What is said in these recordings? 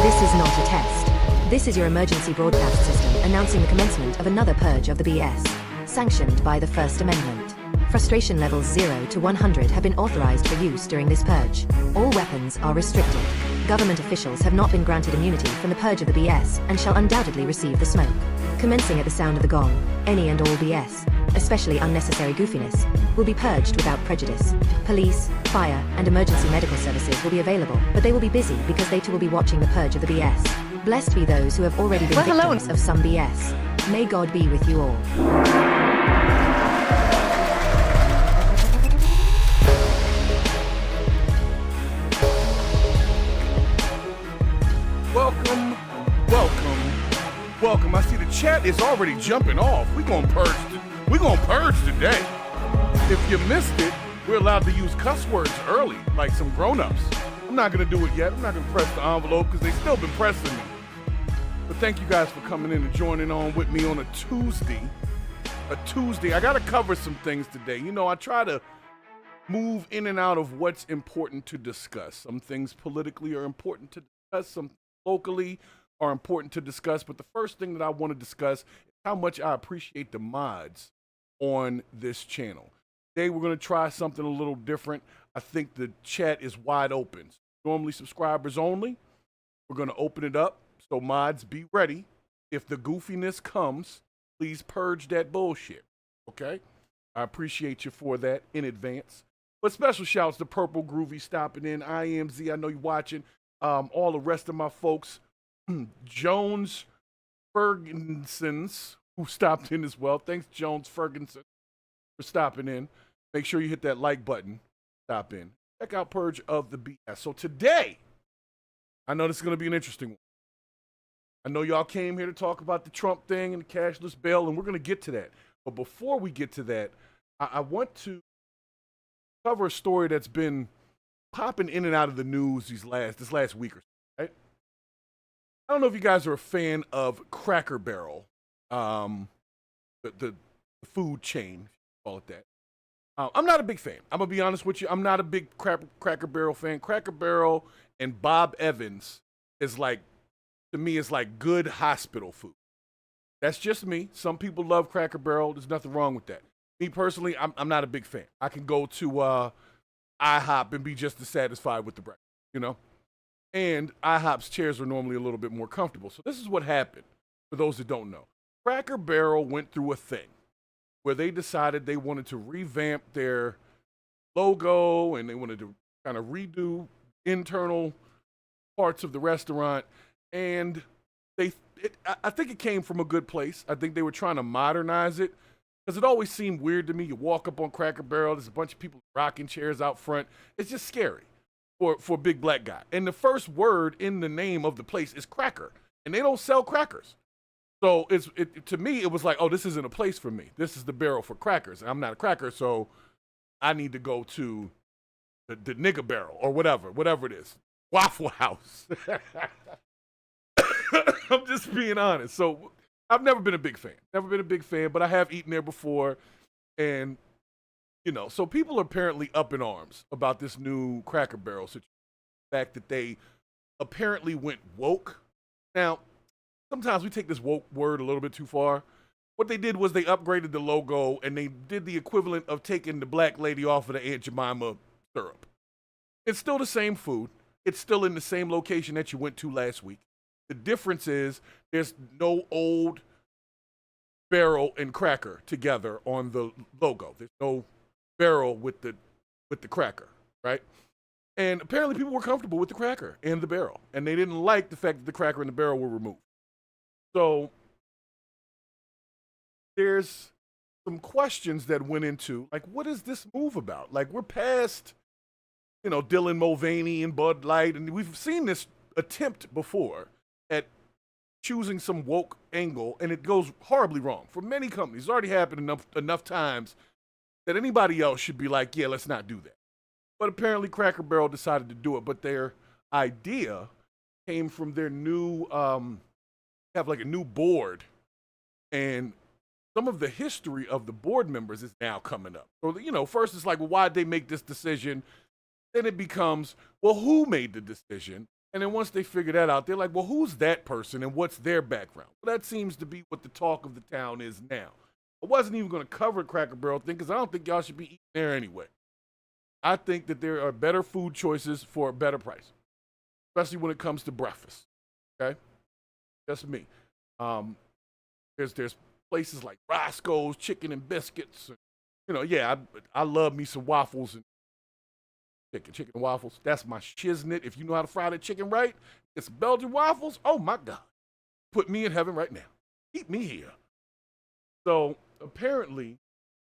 This is not a test. This is your emergency broadcast system announcing the commencement of another purge of the BS, sanctioned by the First Amendment. Frustration levels 0 to 100 have been authorized for use during this purge. All weapons are restricted. Government officials have not been granted immunity from the purge of the BS and shall undoubtedly receive the smoke. Commencing at the sound of the gong, any and all BS, especially unnecessary goofiness, will be purged without prejudice. Police, fire, and emergency medical services will be available, but they will be busy because they too will be watching the purge of the BS. Blessed be those who have already been victims of some BS. May God be with you all. Welcome. I see the chat is already jumping off. We're gonna purge today. If you missed it, we're allowed to use cuss words early, like some grown-ups. I'm not gonna do it yet. I'm not gonna press the envelope because they've still been pressing me. But thank you guys for coming in and joining on with me on a Tuesday. I gotta cover some things today. You know, I try to move in and out of what's important to discuss. Some things politically are important to discuss, some locally are important to discuss, but the first thing that I want to discuss is how much I appreciate the mods on this channel. Today we're going to try something a little different. I think the chat is wide open. Normally subscribers only. We're going to open it up, so mods, be ready. If the goofiness comes, please purge that bullshit, okay? I appreciate you for that in advance. But special shouts to Purple Groovy stopping in, IMZ, I know you're watching, all the rest of my folks, Jones Ferguson's, who stopped in as well. Thanks, Jones Ferguson, for stopping in. Make sure you hit that like button. Stop in. Check out Purge of the BS. So today, I know this is going to be an interesting one. I know y'all came here to talk about the Trump thing and the cashless bail, and we're going to get to that. But before we get to that, I want to cover a story that's been popping in and out of the news this last week or so, right? I don't know if you guys are a fan of Cracker Barrel, the food chain, if you call it that. I'm not a big fan. I'm going to be honest with you. I'm not a big Cracker Barrel fan. Cracker Barrel and Bob Evans is like, to me, it's like good hospital food. That's just me. Some people love Cracker Barrel. There's nothing wrong with that. Me personally, I'm not a big fan. I can go to IHOP and be just as satisfied with the breakfast, you know? And IHOP's chairs are normally a little bit more comfortable. So this is what happened, for those that don't know. Cracker Barrel went through a thing where they decided they wanted to revamp their logo and they wanted to kind of redo internal parts of the restaurant. And I think it came from a good place. I think they were trying to modernize it because it always seemed weird to me. You walk up on Cracker Barrel, there's a bunch of people rocking chairs out front. It's just scary for a big black guy. And the first word in the name of the place is cracker, and they don't sell crackers. So to me, it was like, oh, this isn't a place for me. This is the barrel for crackers. I'm not a cracker, so I need to go to the nigger barrel or whatever it is. Waffle House. I'm just being honest. So I've never been a big fan, but I have eaten there before. And, so people are apparently up in arms about this new Cracker Barrel situation. The fact that they apparently went woke. Now, sometimes we take this woke word a little bit too far. What they did was they upgraded the logo and they did the equivalent of taking the black lady off of the Aunt Jemima syrup. It's still the same food. It's still in the same location that you went to last week. The difference is there's no old barrel and cracker together on the logo. There's no barrel with the cracker, right? And apparently people were comfortable with the cracker and the barrel, and they didn't like the fact that the cracker and the barrel were removed. So there's some questions that went into, like, what is this move about? Like, we're past, Dylan Mulvaney and Bud Light, and we've seen this attempt before at choosing some woke angle, and it goes horribly wrong for many companies. It's already happened enough times that anybody else should be like, yeah, let's not do that. But apparently Cracker Barrel decided to do it, but their idea came from their new, have like a new board, and some of the history of the board members is now coming up. So, first it's like, well, why'd they make this decision? Then it becomes, well, who made the decision? And then once they figure that out, they're like, well, who's that person and what's their background? Well, that seems to be what the talk of the town is now. I wasn't even going to cover the Cracker Barrel thing because I don't think y'all should be eating there anyway. I think that there are better food choices for a better price, especially when it comes to breakfast. Okay? That's me. There's places like Roscoe's Chicken and Biscuits. I love me some waffles and chicken and waffles. That's my shiznit. If you know how to fry the chicken right, it's Belgian waffles. Oh my God. Put me in heaven right now. Keep me here. So apparently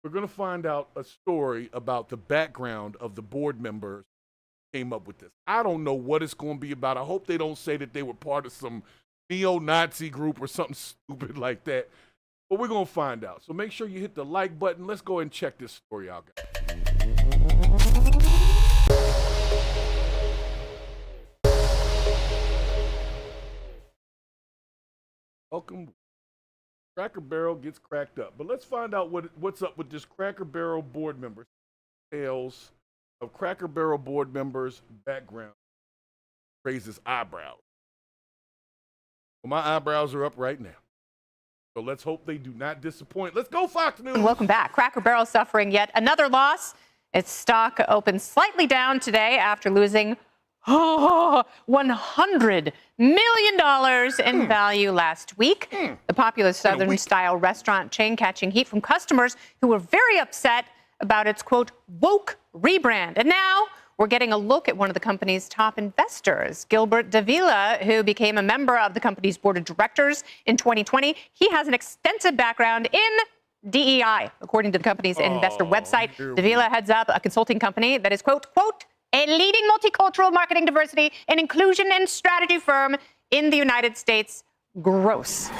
we're going to find out a story about the background of the board members who came up with this. I don't know what it's going to be about. I hope they don't say that they were part of some neo-Nazi group or something stupid like that. But we're going to find out. So make sure you hit the like button. Let's go and check this story out, guys. Welcome. Cracker Barrel gets cracked up. But let's find out what's up with this Cracker Barrel board member. Tales of Cracker Barrel board members' background raises eyebrows. Well, my eyebrows are up right now. So let's hope they do not disappoint. Let's go, Fox News. Welcome back. Cracker Barrel suffering yet another loss. Its stock opened slightly down today after losing $100 million in value last week. The popular Southern-style restaurant chain catching heat from customers who were very upset about its, quote, woke rebrand. And now we're getting a look at one of the company's top investors, Gilbert Davila, who became a member of the company's board of directors in 2020. He has an extensive background in DEI, according to the company's investor website. Davila heads up a consulting company that is, quote, a leading multicultural marketing, diversity, and inclusion and strategy firm in the United States. Gross.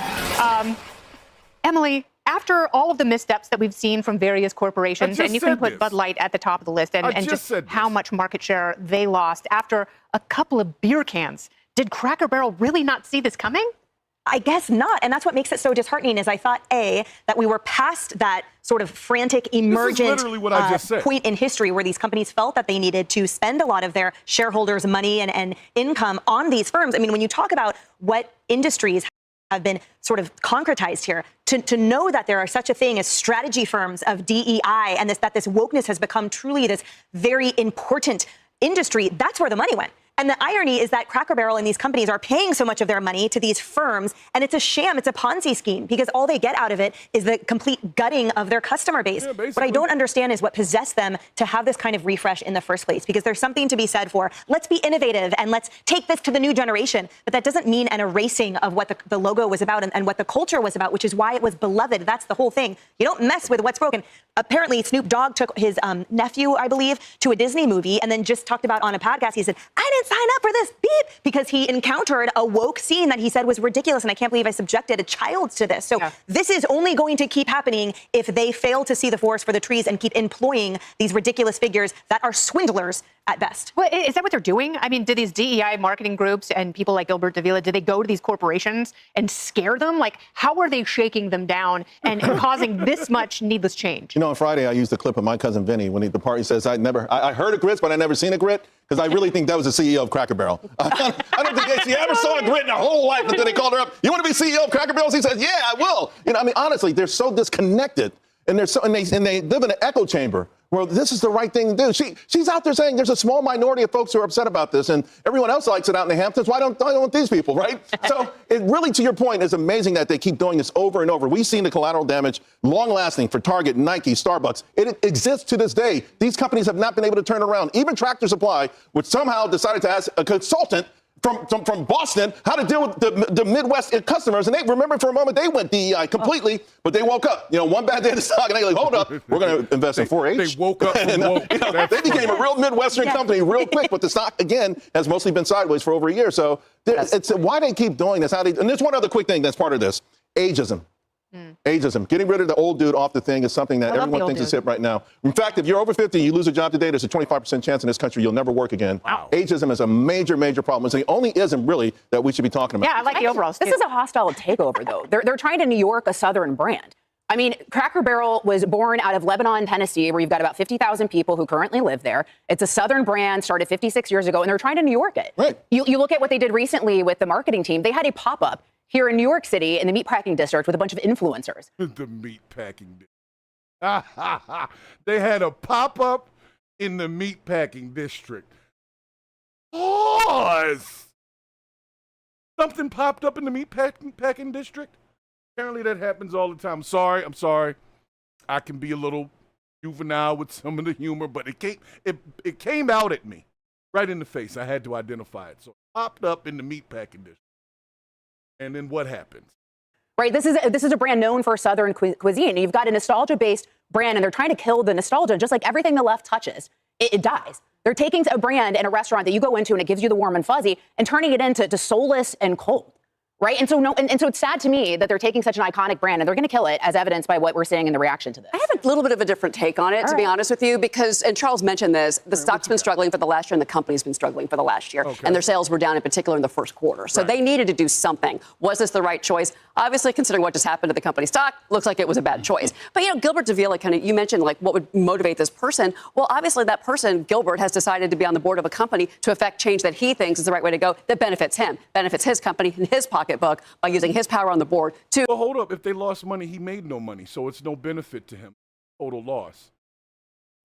Emily, after all of the missteps that we've seen from various corporations, and you can put Bud Light at the top of the list, and just how much market share they lost after a couple of beer cans, did Cracker Barrel really not see this coming? I guess not. And that's what makes it so disheartening is I thought, A, that we were past that sort of frantic, emergent point in history where these companies felt that they needed to spend a lot of their shareholders' money and income on these firms. I mean, when you talk about what industries have been sort of concretized here, to know that there are such a thing as strategy firms of DEI and that this wokeness has become truly this very important industry, that's where the money went. And the irony is that Cracker Barrel and these companies are paying so much of their money to these firms, and it's a sham, it's a Ponzi scheme, because all they get out of it is the complete gutting of their customer base. What I don't understand is what possessed them to have this kind of refresh in the first place, because there's something to be said for, let's be innovative and let's take this to the new generation. But that doesn't mean an erasing of what the logo was about and what the culture was about, which is why it was beloved. That's the whole thing. You don't mess with what's broken. Apparently, Snoop Dogg took his nephew, I believe, to a Disney movie and then just talked about on a podcast. He said, I didn't sign up for this, beep, because he encountered a woke scene that he said was ridiculous, and I can't believe I subjected a child to this. So this is only going to keep happening if they fail to see the forest for the trees and keep employing these ridiculous figures that are swindlers at best. Well, is that what they're doing? I mean, do these DEI marketing groups and people like Gilbert Davila, do they go to these corporations and scare them? Like, how are they shaking them down and causing this much needless change? You know, on Friday, I used a clip of my cousin Vinny when the party says, I heard of grits, but I never seen a grit. Because I really think that was the CEO of Cracker Barrel. I don't think she ever saw a grit in her whole life until they called her up. You want to be CEO of Cracker Barrel? She says, yeah, I will. You know, I mean, honestly, they're so disconnected. And they live in an echo chamber where this is the right thing to do. She's out there saying there's a small minority of folks who are upset about this, and everyone else likes it out in the Hamptons. Why don't these people, right? So it really, to your point, is amazing that they keep doing this over and over. We've seen the collateral damage long-lasting for Target, Nike, Starbucks. It exists to this day. These companies have not been able to turn it around. Even Tractor Supply, which somehow decided to ask a consultant from Boston how to deal with the Midwest customers. And they remember for a moment they went DEI completely, but they woke up. You know, one bad day of the stock, and they like, hold up, we're going to invest in 4-H. They woke up and woke. You know, they became a real Midwestern company real quick, but the stock, again, has mostly been sideways for over a year. So it's why they keep doing this. And there's one other quick thing that's part of this. Ageism. Ageism. Getting rid of the old dude off the thing is something that everyone thinks is hip right now. In fact, if you're over 50 and you lose a job today, there's a 25% chance in this country you'll never work again. Wow. Ageism is a major, major problem. It's the only ism, really, that we should be talking about. Yeah, I like the overalls, too. This is a hostile takeover, though. They're trying to New York a Southern brand. I mean, Cracker Barrel was born out of Lebanon, Tennessee, where you've got about 50,000 people who currently live there. It's a Southern brand, started 56 years ago, and they're trying to New York it. Right. You look at what they did recently with the marketing team. They had a pop-up here in New York City in the meatpacking district with a bunch of influencers. The meatpacking district. They had a pop-up in the meatpacking district. Pause. Something popped up in the meatpacking district? Apparently that happens all the time. I'm sorry. I can be a little juvenile with some of the humor, but it came out at me right in the face. I had to identify it. So it popped up in the meatpacking district. And then what happens? Right. This is a brand known for Southern cuisine. You've got a nostalgia-based brand, and they're trying to kill the nostalgia. Just like everything the left touches, it dies. They're taking a brand in a restaurant that you go into and it gives you the warm and fuzzy and turning it into soulless and cold. Right. And so it's sad to me that they're taking such an iconic brand and they're going to kill it, as evidenced by what we're seeing in the reaction to this. I have a little bit of a different take on it, to be honest with you, because, and Charles mentioned this, the stock's been struggling for the last year and the company's been struggling for the last year. And their sales were down in particular in the first quarter. So they needed to do something. Was this the right choice? Obviously, considering what just happened to the company stock, looks like it was a bad choice. But, you know, Gilbert Davila, you mentioned like what would motivate this person. Well, obviously that person, Gilbert, has decided to be on the board of a company to effect change that he thinks is the right way to go, that benefits him, benefits his company and his pocketbook by using his power on the board to... Well, hold up. If they lost money, he made no money, so it's no benefit to him. Total loss.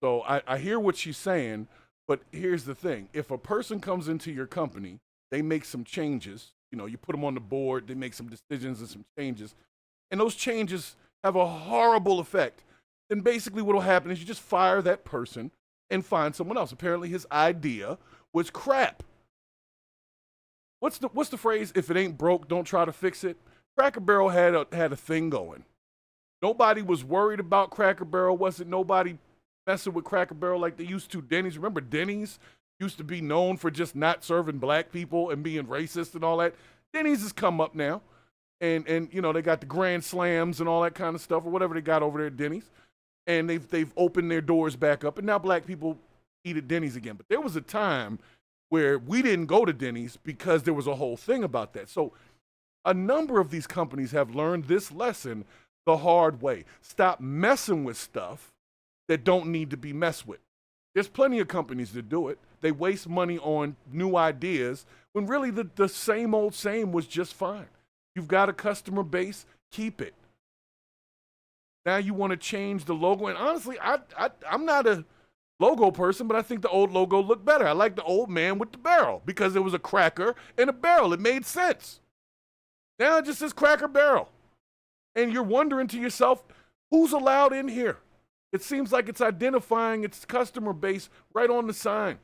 So I hear what she's saying, but here's the thing. If a person comes into your company, they make some changes, you know, you put them on the board, they make some decisions and some changes, and those changes have a horrible effect, then basically what will happen is you just fire that person and find someone else. Apparently his idea was crap. What's the phrase? If it ain't broke, don't try to fix it. Cracker Barrel had a thing going. Nobody was worried about Cracker Barrel. Wasn't nobody messing with Cracker Barrel like they used to. Denny's, remember Denny's used to be known for just not serving black people and being racist and all that. Denny's has come up now, and you know they got the Grand Slams and all that kind of stuff or whatever they got over there at Denny's, and they've opened their doors back up, and now black people eat at Denny's again. But there was a time where we didn't go to Denny's because there was a whole thing about that. So a number of these companies have learned this lesson the hard way. Stop messing with stuff that don't need to be messed with. There's plenty of companies that do it. They waste money on new ideas when really the same old same was just fine. You've got a customer base, keep it. Now you want to change the logo. And honestly, I'm not a logo person, but I think the old logo looked better. I like the old man with the barrel because it was a cracker and a barrel. It made sense. Now it just says Cracker Barrel. And you're wondering to yourself, who's allowed in here? It seems like it's identifying its customer base right on the sign.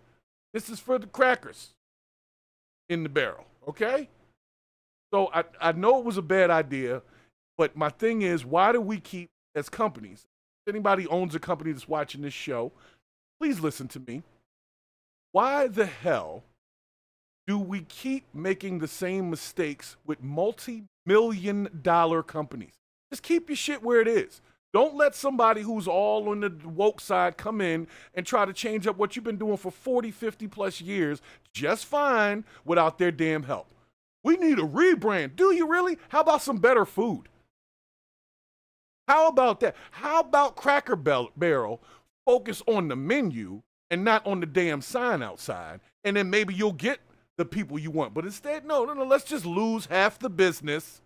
This is for the crackers in the barrel, okay? So I know it was a bad idea, but my thing is, why do we keep, as companies, if anybody owns a company that's watching this show, please listen to me. Why the hell do we keep making the same mistakes with multi-million-dollar companies? Just keep your shit where it is. Don't let somebody who's all on the woke side come in and try to change up what you've been doing for 40, 50 plus years just fine without their damn help. We need a rebrand. Do you really? How about some better food? How about that? How about Cracker Barrel focus on the menu and not on the damn sign outside, and then maybe you'll get the people you want. But instead, no, let's just lose half the business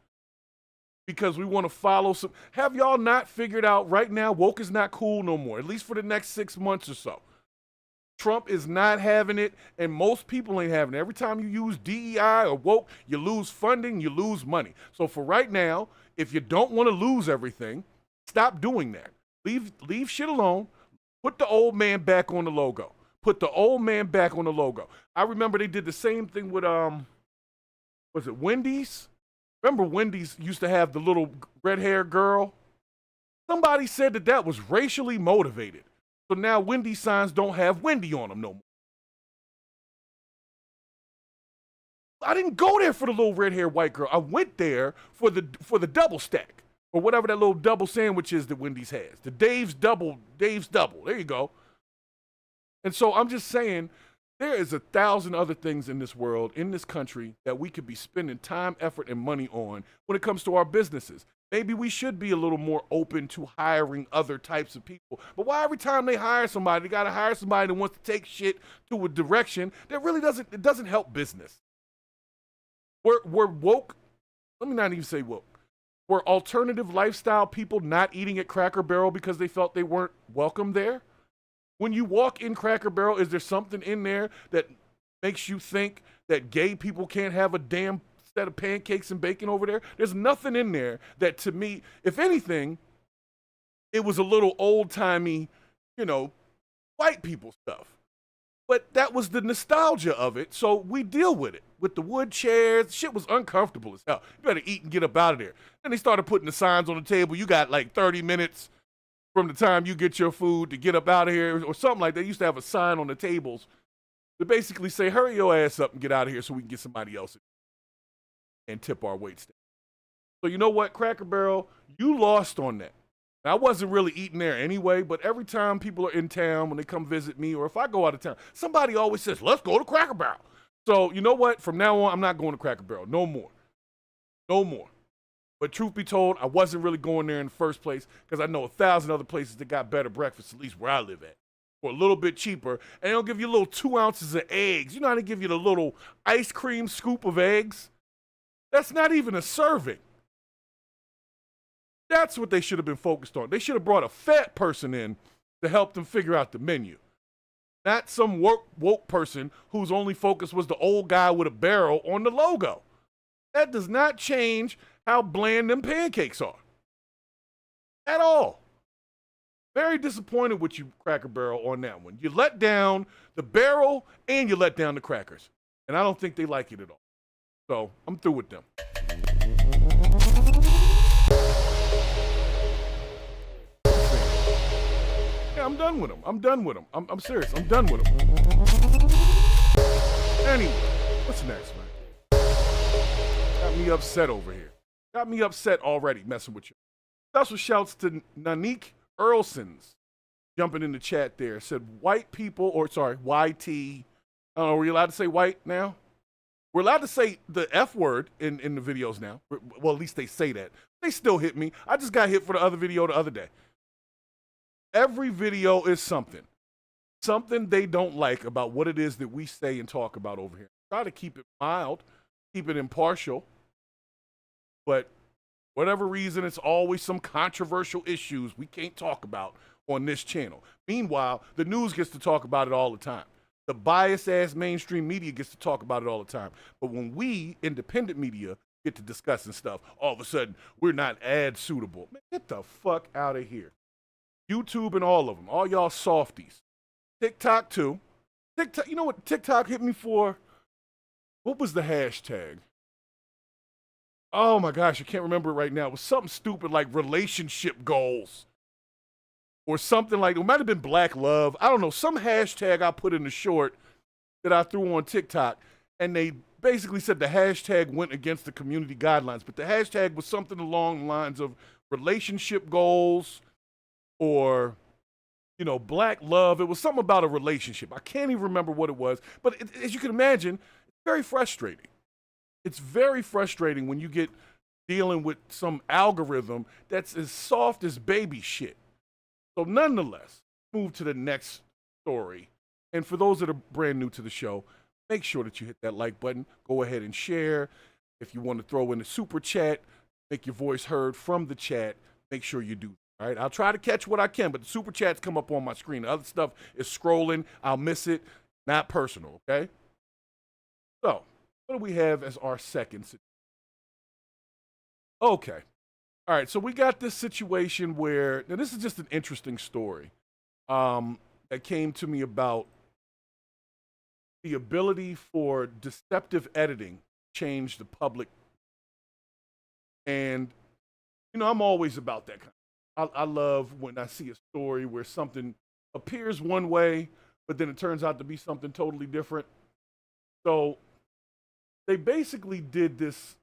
because we want to follow some. Have y'all not figured out right now, woke is not cool no more, at least for the next 6 months or so. Trump is not having it, and most people ain't having it. Every time you use DEI or woke, you lose funding, you lose money. So for right now, if you don't want to lose everything, stop doing that. Leave shit alone. Put the old man back on the logo. Put the old man back on the logo. I remember they did the same thing with was it Wendy's? Remember Wendy's used to have the little red-haired girl? Somebody said that was racially motivated. So now Wendy's signs don't have Wendy on them no more. I didn't go there for the little red-haired white girl. I went there for the double stack or whatever that little double sandwich is that Wendy's has. The Dave's double. There you go. And so I'm just saying there is 1,000 other things in this world, in this country, that we could be spending time, effort, and money on when it comes to our businesses. Maybe we should be a little more open to hiring other types of people. But why every time they hire somebody, they got to hire somebody that wants to take shit to a direction that really doesn't help business? We're woke. Let me not even say woke. Were alternative lifestyle people not eating at Cracker Barrel because they felt they weren't welcome there? When you walk in Cracker Barrel, is there something in there that makes you think that gay people can't have a damn set of pancakes and bacon over there? There's nothing in there that, to me, if anything, it was a little old-timey, white people stuff. But that was the nostalgia of it, so we deal with it. With the wood chairs, shit was uncomfortable as hell. You better eat and get up out of there. Then they started putting the signs on the table. You got like 30 minutes from the time you get your food to get up out of here or something like that. They used to have a sign on the tables to basically say, hurry your ass up and get out of here so we can get somebody else and tip our wait staff. So you know what, Cracker Barrel, you lost on that. Now, I wasn't really eating there anyway, but every time people are in town, when they come visit me, or if I go out of town, somebody always says, let's go to Cracker Barrel. So you know what? From now on, I'm not going to Cracker Barrel. No more. No more. But truth be told, I wasn't really going there in the first place because I know 1,000 other places that got better breakfast, at least where I live at, for a little bit cheaper. And they'll give you a little 2 ounces of eggs. You know how they give you the little ice cream scoop of eggs? That's not even a serving. That's what they should have been focused on. They should have brought a fat person in to help them figure out the menu. Not some woke person whose only focus was the old guy with a barrel on the logo. That does not change how bland them pancakes are. At all. Very disappointed with you, Cracker Barrel, on that one. You let down the barrel and you let down the crackers. And I don't think they like it at all. So I'm through with them. Yeah, I'm done with them. I'm serious. I'm done with them. Anyway, what's next, man? Got me upset over here. Got me upset already messing with you. Special shouts to Nanik Earlsons jumping in the chat there. Said YT. I don't know, were you allowed to say white now? We're allowed to say the F word in the videos now. Well, at least they say that. They still hit me. I just got hit for the other video the other day. Every video is something they don't like about what it is that we say and talk about over here. Try to keep it mild, keep it impartial, but whatever reason, it's always some controversial issues we can't talk about on this channel. Meanwhile, the news gets to talk about it all the time. The biased-ass mainstream media gets to talk about it all the time. But when we, independent media, get to discussing stuff, all of a sudden, we're not ad suitable. Man, get the fuck out of here. YouTube and all of them, all y'all softies. TikTok too. TikTok, you know what TikTok hit me for? What was the hashtag? Oh my gosh, I can't remember it right now. It was something stupid like relationship goals. Or something like, it might have been black love. I don't know, some hashtag I put in the short that I threw on TikTok. And they basically said the hashtag went against the community guidelines. But the hashtag was something along the lines of relationship goals, or, you know, black love. It was something about a relationship. I can't even remember what it was. But as you can imagine, it's very frustrating. It's very frustrating when you get dealing with some algorithm that's as soft as baby shit. So nonetheless, move to the next story. And for those that are brand new to the show, make sure that you hit that like button. Go ahead and share. If you want to throw in a super chat, make your voice heard from the chat, make sure you do. All right, I'll try to catch what I can, but the super chats come up on my screen. The other stuff is scrolling. I'll miss it. Not personal, okay? So, what do we have as our second situation? Okay. All right, so we got this situation where, now this is just an interesting story that came to me about the ability for deceptive editing to change the public. And, you know, I'm always about that kind of. I love when I see a story where something appears one way, but then it turns out to be something totally different. So they basically did this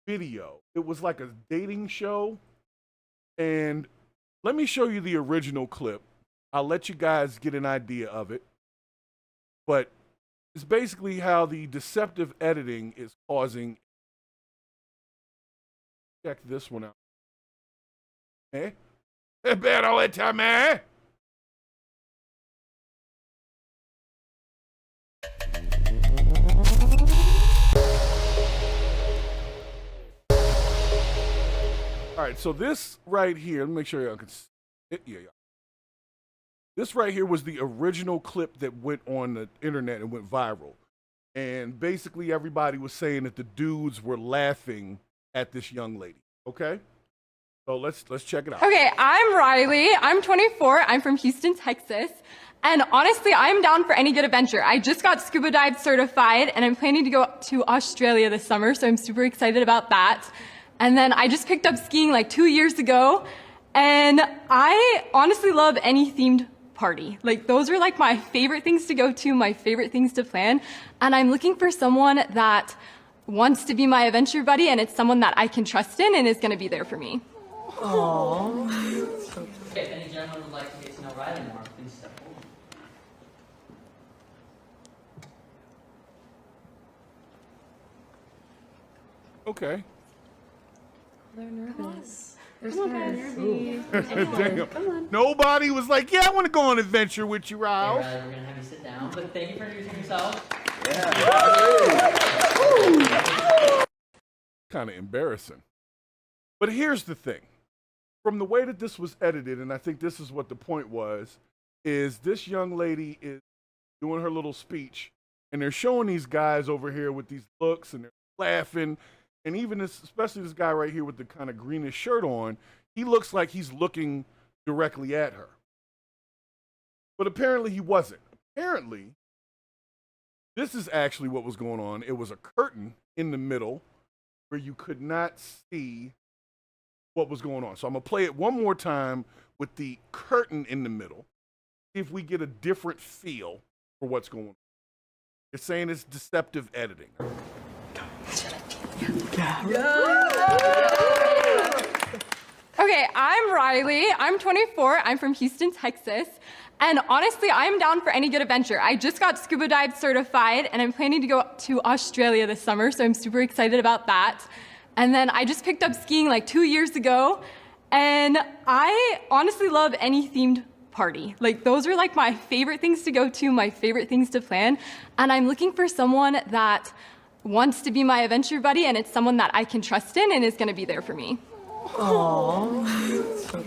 video. It was like a dating show. And let me show you the original clip. I'll let you guys get an idea of it. But it's basically how the deceptive editing is causing. Check this one out. Eh? Pero échame. All right, so this right here, let me make sure y'all can see it. Yeah. This right here was the original clip that went on the internet and went viral. And basically everybody was saying that the dudes were laughing at this young lady. Okay? So let's check it out. Okay, I'm Riley. I'm 24. I'm from Houston, Texas. And honestly, I'm down for any good adventure. I just got scuba dive certified and I'm planning to go to Australia this summer, so I'm super excited about that. And then I just picked up skiing like 2 years ago, and I honestly love any themed party. Like, those are like my favorite things to go to, my favorite things to plan. And I'm looking for someone that wants to be my adventure buddy, and it's someone that I can trust in and is going to be there for me. Aww. If any gentleman would like to get to know Riley more, please step forward. Okay. They're nervous. They're Damn. Come on. Nobody was like, yeah, I want to go on an adventure with you, Ralph. Hey, Riley, we're going to have you sit down. But thank you for introducing yourself. Kind of embarrassing. But here's the thing. From the way that this was edited, and I think this is what the point was, is this young lady is doing her little speech, and they're showing these guys over here with these looks, and they're laughing. And even this, especially this guy right here with the kind of greenish shirt on, he looks like he's looking directly at her. But apparently he wasn't. Apparently, this is actually what was going on. It was a curtain in the middle where you could not see what was going on. So I'm going to play it one more time with the curtain in the middle. See if we get a different feel for what's going on. It's saying it's deceptive editing. Okay, I'm Riley. I'm 24. I'm from Houston, Texas. And honestly, I'm down for any good adventure. I just got scuba dive certified and I'm planning to go to Australia this summer, so I'm super excited about that. And then I just picked up skiing like 2 years ago, and I honestly love any themed party. Like, those are like my favorite things to go to, my favorite things to plan. And I'm looking for someone that wants to be my adventure buddy, and it's someone that I can trust in and is going to be there for me. Aww.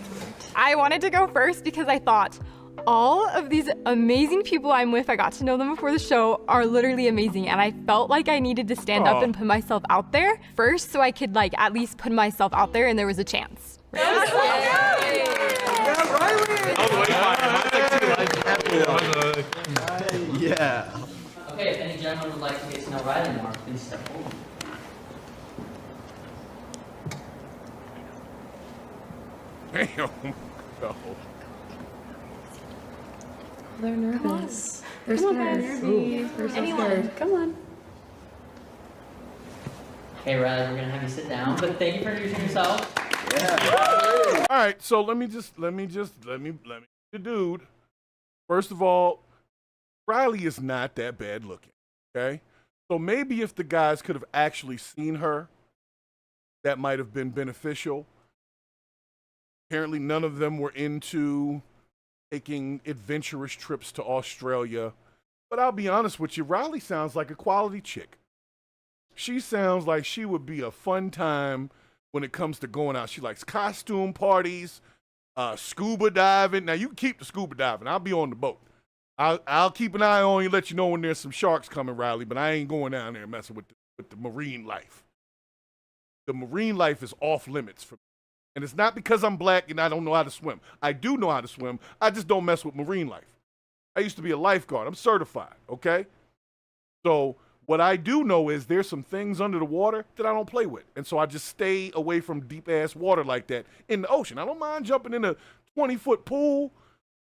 I wanted to go first because I thought all of these amazing people I'm with, I got to know them before the show, are literally amazing, and I felt like I needed to stand up and put myself out there first so I could like at least put myself out there and there was a chance. Yeah. Okay, if any gentleman would like to get to know Riley more, please step forward. Damn. No. They're nervous. They're scared. They're so scared. Come on. Okay, Riley, we're gonna have you sit down, but thank you for introducing yourself. Yeah. All right, so let me the dude. First of all, Riley is not that bad looking, okay? So maybe if the guys could have actually seen her, that might have been beneficial. Apparently, none of them were into taking adventurous trips to Australia. But I'll be honest with you, Riley sounds like a quality chick. She sounds like she would be a fun time when it comes to going out. She likes costume parties, scuba diving. Now, you can keep the scuba diving. I'll be on the boat. I'll keep an eye on you, let you know when there's some sharks coming, Riley, but I ain't going down there messing with the marine life. The marine life is off limits for me. And it's not because I'm black and I don't know how to swim. I do know how to swim. I just don't mess with marine life. I used to be a lifeguard. I'm certified, okay? So what I do know is there's some things under the water that I don't play with. And so I just stay away from deep-ass water like that in the ocean. I don't mind jumping in a 20-foot pool,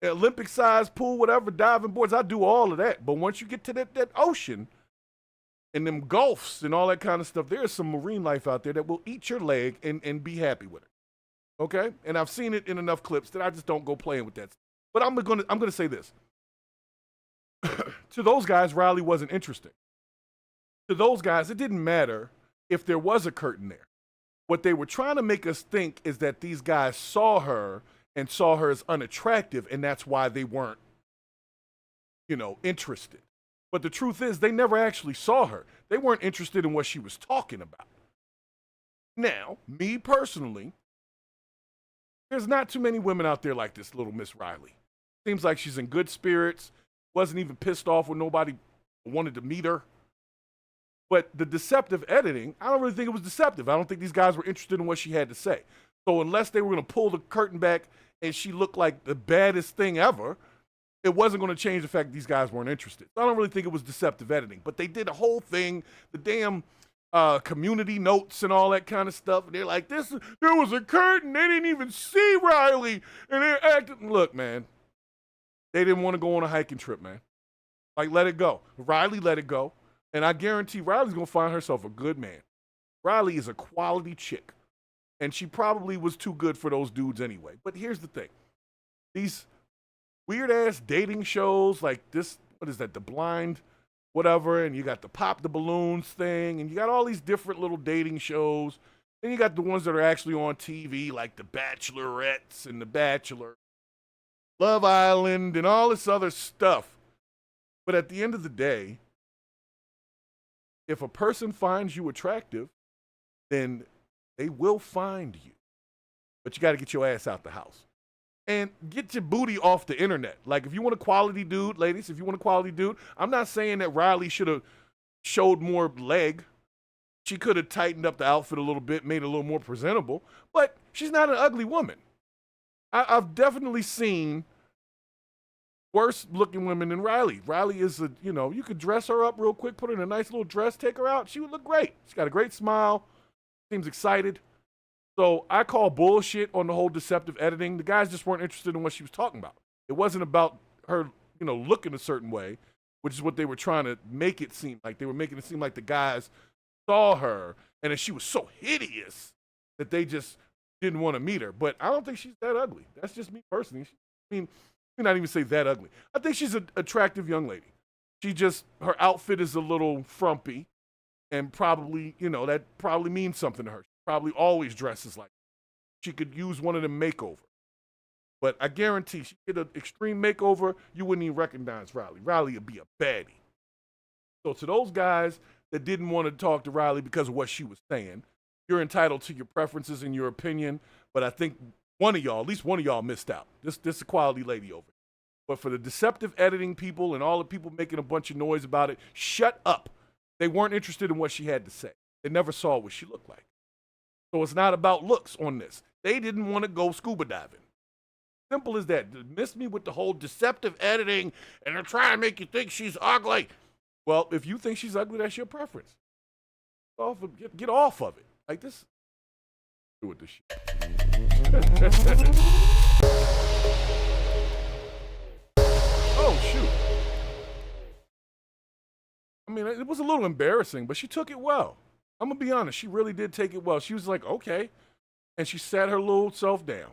Olympic-sized pool, whatever, diving boards. I do all of that. But once you get to that ocean and them gulfs and all that kind of stuff, there is some marine life out there that will eat your leg and be happy with it. Okay? And I've seen it in enough clips that I just don't go playing with that. But I'm gonna say this. To those guys, Riley wasn't interesting. To those guys, it didn't matter if there was a curtain there. What they were trying to make us think is that these guys saw her and saw her as unattractive, and that's why they weren't, interested. But the truth is, they never actually saw her. They weren't interested in what she was talking about. Now, me personally, there's not too many women out there like this little Miss Riley. Seems like she's in good spirits, wasn't even pissed off when nobody wanted to meet her. But the deceptive editing, I don't really think it was deceptive. I don't think these guys were interested in what she had to say. So unless they were going to pull the curtain back and she looked like the baddest thing ever, it wasn't going to change the fact that these guys weren't interested. So I don't really think it was deceptive editing. But they did a whole thing, the damn community notes and all that kind of stuff. And they're like, there was a curtain. They didn't even see Riley. And they're acting. Look, man, they didn't want to go on a hiking trip, man. Like, let it go. Riley let it go. And I guarantee Riley's going to find herself a good man. Riley is a quality chick. And she probably was too good for those dudes anyway. But here's the thing. These weird-ass dating shows like this, what is that, The Blind, whatever, and you got the Pop the Balloons thing, and you got all these different little dating shows. Then you got the ones that are actually on TV, like The Bachelorettes and The Bachelor, Love Island, and all this other stuff. But at the end of the day, if a person finds you attractive, then they will find you. But you got to get your ass out the house. And get your booty off the internet. Like, if you want a quality dude, ladies, if you want a quality dude, I'm not saying that Riley should have showed more leg. She could have tightened up the outfit a little bit, made it a little more presentable. But she's not an ugly woman. I've definitely seen worse looking women than Riley. Riley is you could dress her up real quick, put her in a nice little dress, take her out. She would look great. She's got a great smile, seems excited. So I call bullshit on the whole deceptive editing. The guys just weren't interested in what she was talking about. It wasn't about her, looking a certain way, which is what they were trying to make it seem like. They were making it seem like the guys saw her and that she was so hideous that they just didn't want to meet her. But I don't think she's that ugly. That's just me personally. Not even say that ugly. I think she's an attractive young lady. Her outfit is a little frumpy, and probably, that probably means something to her. She probably always dresses like that. She could use one of them makeovers. But I guarantee she did an extreme makeover, you wouldn't even recognize Riley. Riley would be a baddie. So to those guys that didn't want to talk to Riley because of what she was saying, you're entitled to your preferences and your opinion, but I think at least one of y'all missed out. This is a quality lady over here. But for the deceptive editing people and all the people making a bunch of noise about it, shut up. They weren't interested in what she had to say. They never saw what she looked like. So it's not about looks on this. They didn't want to go scuba diving. Simple as that. Miss me with the whole deceptive editing and they're trying to make you think she's ugly. Well, if you think she's ugly, that's your preference. Get off of it. Like this. Do with this shit. Oh, shoot. I mean, it was a little embarrassing, but she took it well. I'm going to be honest. She really did take it well. She was like, okay. And she sat her little self down.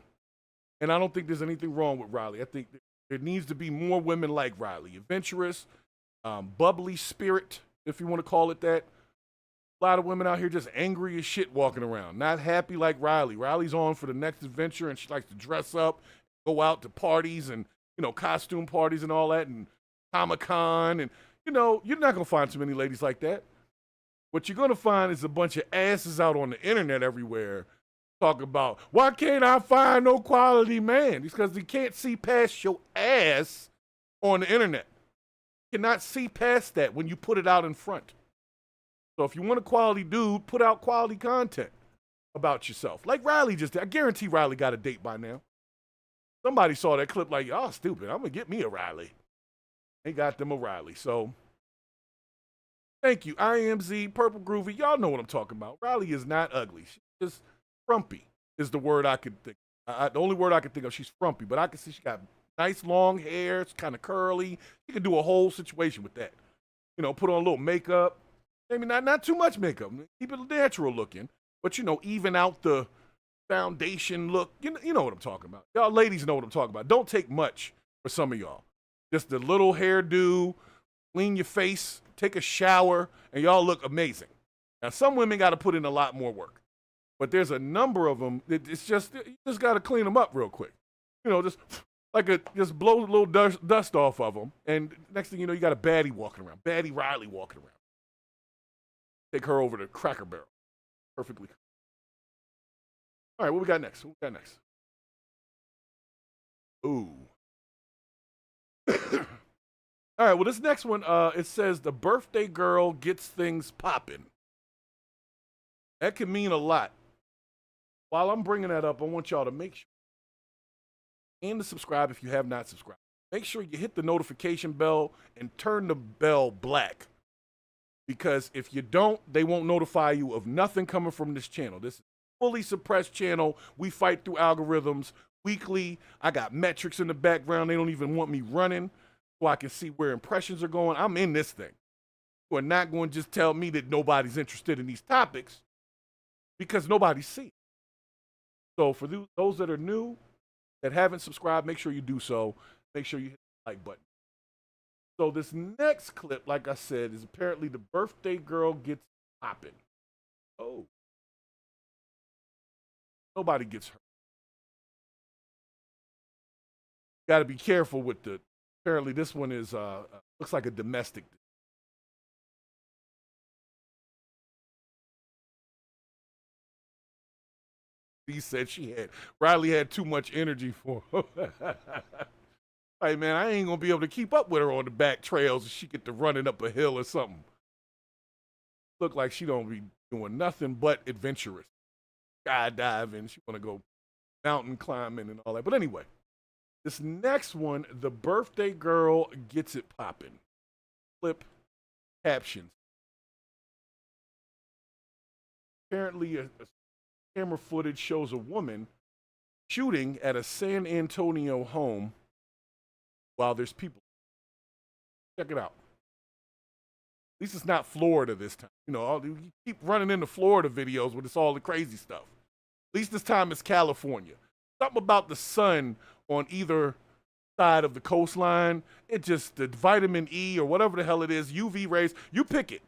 And I don't think there's anything wrong with Riley. I think there needs to be more women like Riley. Adventurous, bubbly spirit, if you want to call it that. A lot of women out here just angry as shit walking around. Not happy like Riley. Riley's on for the next adventure, and she likes to dress up, go out to parties and, costume parties and all that, and Comic-Con. And, you're not going to find too many ladies like that. What you're going to find is a bunch of asses out on the internet everywhere talk about, why can't I find no quality man? It's because they can't see past your ass on the internet. You cannot see past that when you put it out in front. So if you want a quality dude, put out quality content about yourself. Like Riley just did. I guarantee Riley got a date by now. Somebody saw that clip like, oh, stupid. I'm going to get me a Riley. They got them a Riley. So thank you. IMZ, Purple Groovy. Y'all know what I'm talking about. Riley is not ugly. She's just frumpy is the word I could think. The only word I could think of, she's frumpy. But I can see she got nice long hair. It's kind of curly. She can do a whole situation with that. Put on a little makeup. Maybe not too much makeup. Keep it natural looking. But, even out the foundation look. You know what I'm talking about. Y'all ladies know what I'm talking about. Don't take much for some of y'all. Just a little hairdo, clean your face, take a shower, and y'all look amazing. Now, some women got to put in a lot more work. But there's a number of them. You just got to clean them up real quick. Just blow a little dust off of them. And next thing you know, you got a baddie walking around. Baddie Riley walking around. Take her over to Cracker Barrel. Perfectly. All right, what we got next? Ooh. All right, well, this next one, it says the birthday girl gets things popping. That can mean a lot. While I'm bringing that up, I want y'all to make sure and to subscribe if you have not subscribed. Make sure you hit the notification bell and turn the bell black. Because if you don't, they won't notify you of nothing coming from this channel. This is a fully suppressed channel. We fight through algorithms weekly. I got metrics in the background. They don't even want me running so I can see where impressions are going. I'm in this thing. You are not going to just tell me that nobody's interested in these topics because nobody's seeing. So for those that are new, that haven't subscribed, make sure you do so. Make sure you hit the like button. So this next clip, like I said, is apparently the birthday girl gets popping. Oh. Nobody gets hurt. Got to be careful with apparently this one is, looks like a domestic. He said Riley had too much energy for her. Hey, man, I ain't going to be able to keep up with her on the back trails if she get to running up a hill or something. Look like she don't be doing nothing but adventurous. Skydiving. She want to go mountain climbing and all that. But anyway, this next one, the birthday girl gets it popping. Flip captions. Apparently, a camera footage shows a woman shooting at a San Antonio home while there's people. Check it out. At least it's not Florida this time. You keep running into Florida videos with all the crazy stuff. At least this time it's California. Something about the sun on either side of the coastline. It just, the vitamin E or whatever the hell it is, UV rays, you pick it.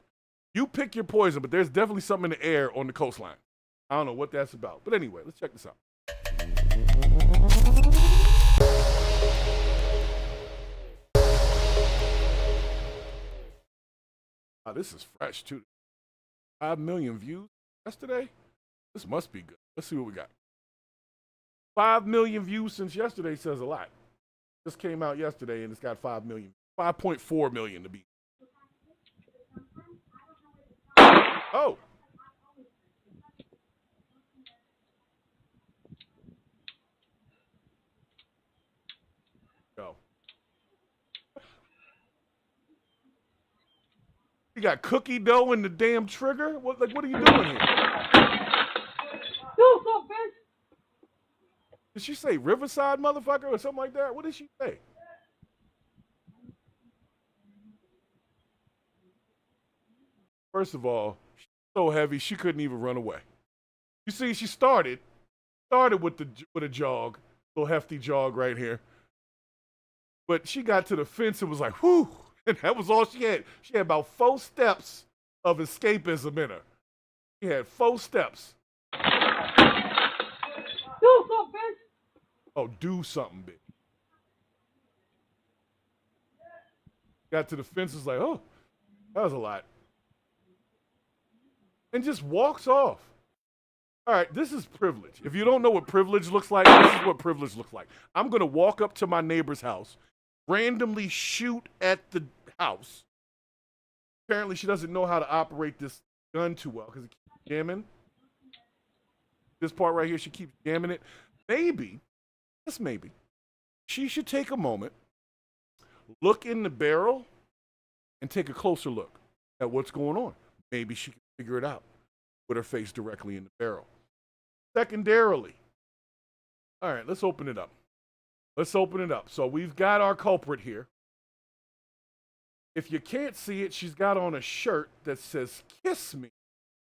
You pick your poison, but there's definitely something in the air on the coastline. I don't know what that's about. But anyway, let's check this out. Oh, this is fresh, too. 5 million views yesterday? This must be good. Let's see what we got. 5 million views since yesterday says a lot. This came out yesterday, and it's got 5 million. 5.4 million to be. Oh. Go. You got cookie dough in the damn trigger? What are you doing here? Did she say Riverside, motherfucker, or something like that? What did she say? First of all, she's so heavy she couldn't even run away. You see, she started with a jog, little hefty jog right here. But she got to the fence and was like, whew, and that was all she had. She had about 4 steps of escapism in her. She had 4 steps. Do something, bitch. Oh, do something, bitch. Got to the fence, was like, oh, that was a lot. And just walks off. All right, this is privilege. If you don't know what privilege looks like, this is what privilege looks like. I'm going to walk up to my neighbor's house, randomly shoot at the house. Apparently, she doesn't know how to operate this gun too well because it keeps jamming. This part right here, she keeps jamming it. Maybe, just maybe, she should take a moment, look in the barrel, and take a closer look at what's going on. Maybe she can figure it out with her face directly in the barrel. Secondarily, all right, let's open it up. Let's open it up. So we've got our culprit here. If you can't see it, she's got on a shirt that says, "Kiss me,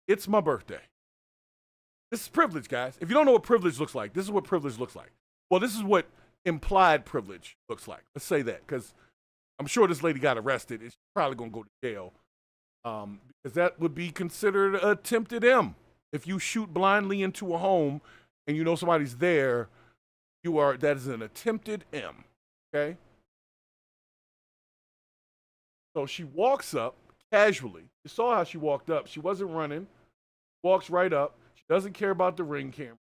it's my birthday." This is privilege, guys. If you don't know what privilege looks like, this is what privilege looks like. Well, this is what implied privilege looks like. Let's say that, because I'm sure this lady got arrested and she's probably going to go to jail. Because that would be considered attempted M. If you shoot blindly into a home and you know somebody's there, that is an attempted M. Okay? So she walks up casually. You saw how she walked up. She wasn't running. Walks right up. She doesn't care about the ring camera.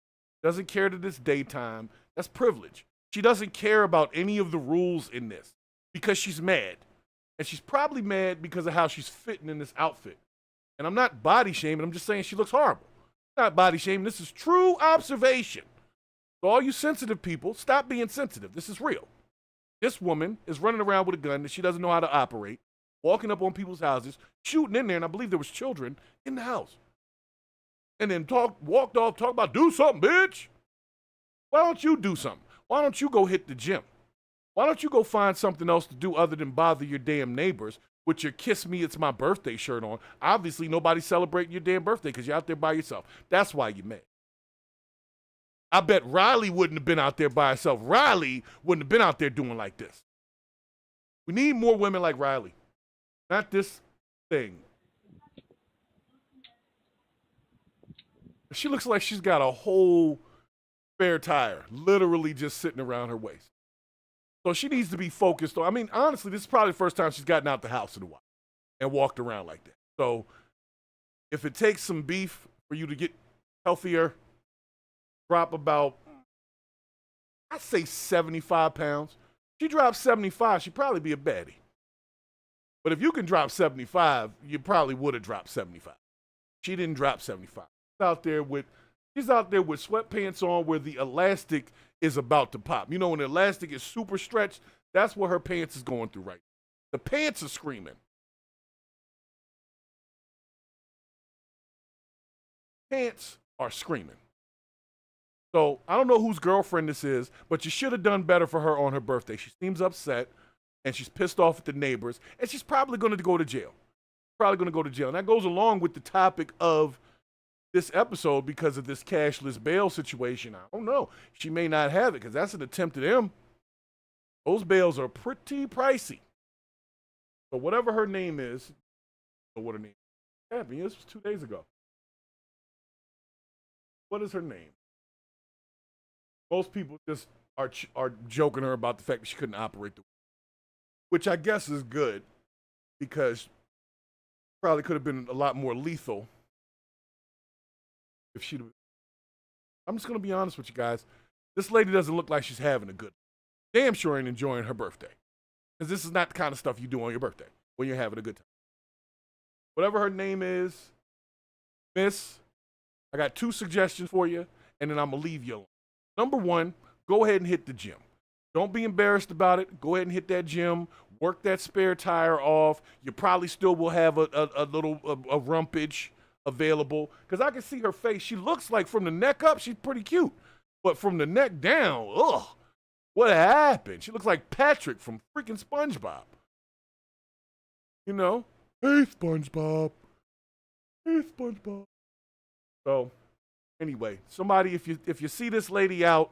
Doesn't care that it's daytime. That's privilege. She doesn't care about any of the rules in this because she's mad. And she's probably mad because of how she's fitting in this outfit. And I'm not body shaming. I'm just saying she looks horrible. Not body shaming. This is true observation. So all you sensitive people, stop being sensitive. This is real. This woman is running around with a gun that she doesn't know how to operate, walking up on people's houses, shooting in there, and I believe there was children in the house. And then walked off, talk about do something, bitch. Why don't you do something? Why don't you go hit the gym? Why don't you go find something else to do other than bother your damn neighbors with your "Kiss Me, It's My Birthday" shirt on? Obviously, nobody's celebrating your damn birthday because you're out there by yourself. That's why you're mad. I bet Riley wouldn't have been out there by herself. Riley wouldn't have been out there doing like this. We need more women like Riley. Not this thing. She looks like she's got a whole spare tire literally just sitting around her waist. So she needs to be focused on, I mean, honestly, this is probably the first time she's gotten out the house in a while and walked around like that. So if it takes some beef for you to get healthier, drop about, I'd say 75 pounds. She dropped 75, she'd probably be a baddie. But if you can drop 75, you probably would have dropped 75. She didn't drop 75. She's out there with sweatpants on where the elastic is about to pop. You know, when the elastic is super stretched, that's what her pants is going through right now. The pants are screaming. Pants are screaming. So I don't know whose girlfriend this is, but you should have done better for her on her birthday. She seems upset, and she's pissed off at the neighbors, and she's probably going to go to jail. And that goes along with the topic of this episode because of this cashless bail situation. I don't know. She may not have it because that's an attempted M. Those bails are pretty pricey. So whatever her name is, or what her name is. Yeah, this was 2 days ago. What is her name? Most people just are joking her about the fact that she couldn't operate the, which I guess is good because probably could have been a lot more lethal if she'd have. I'm just going to be honest with you guys. This lady doesn't look like she's having a good, damn sure ain't enjoying her birthday. Because this is not the kind of stuff you do on your birthday when you're having a good time. Whatever her name is, miss, I got 2 suggestions for you, and then I'm going to leave you alone. Number 1, go ahead and hit the gym. Don't be embarrassed about it. Go ahead and hit that gym. Work that spare tire off. You probably still will have a little rumpage available. Because I can see her face. She looks like from the neck up, she's pretty cute. But from the neck down, ugh, what happened? She looks like Patrick from freaking SpongeBob. You know? Hey, SpongeBob. Hey, SpongeBob. So, anyway, somebody, if you see this lady out,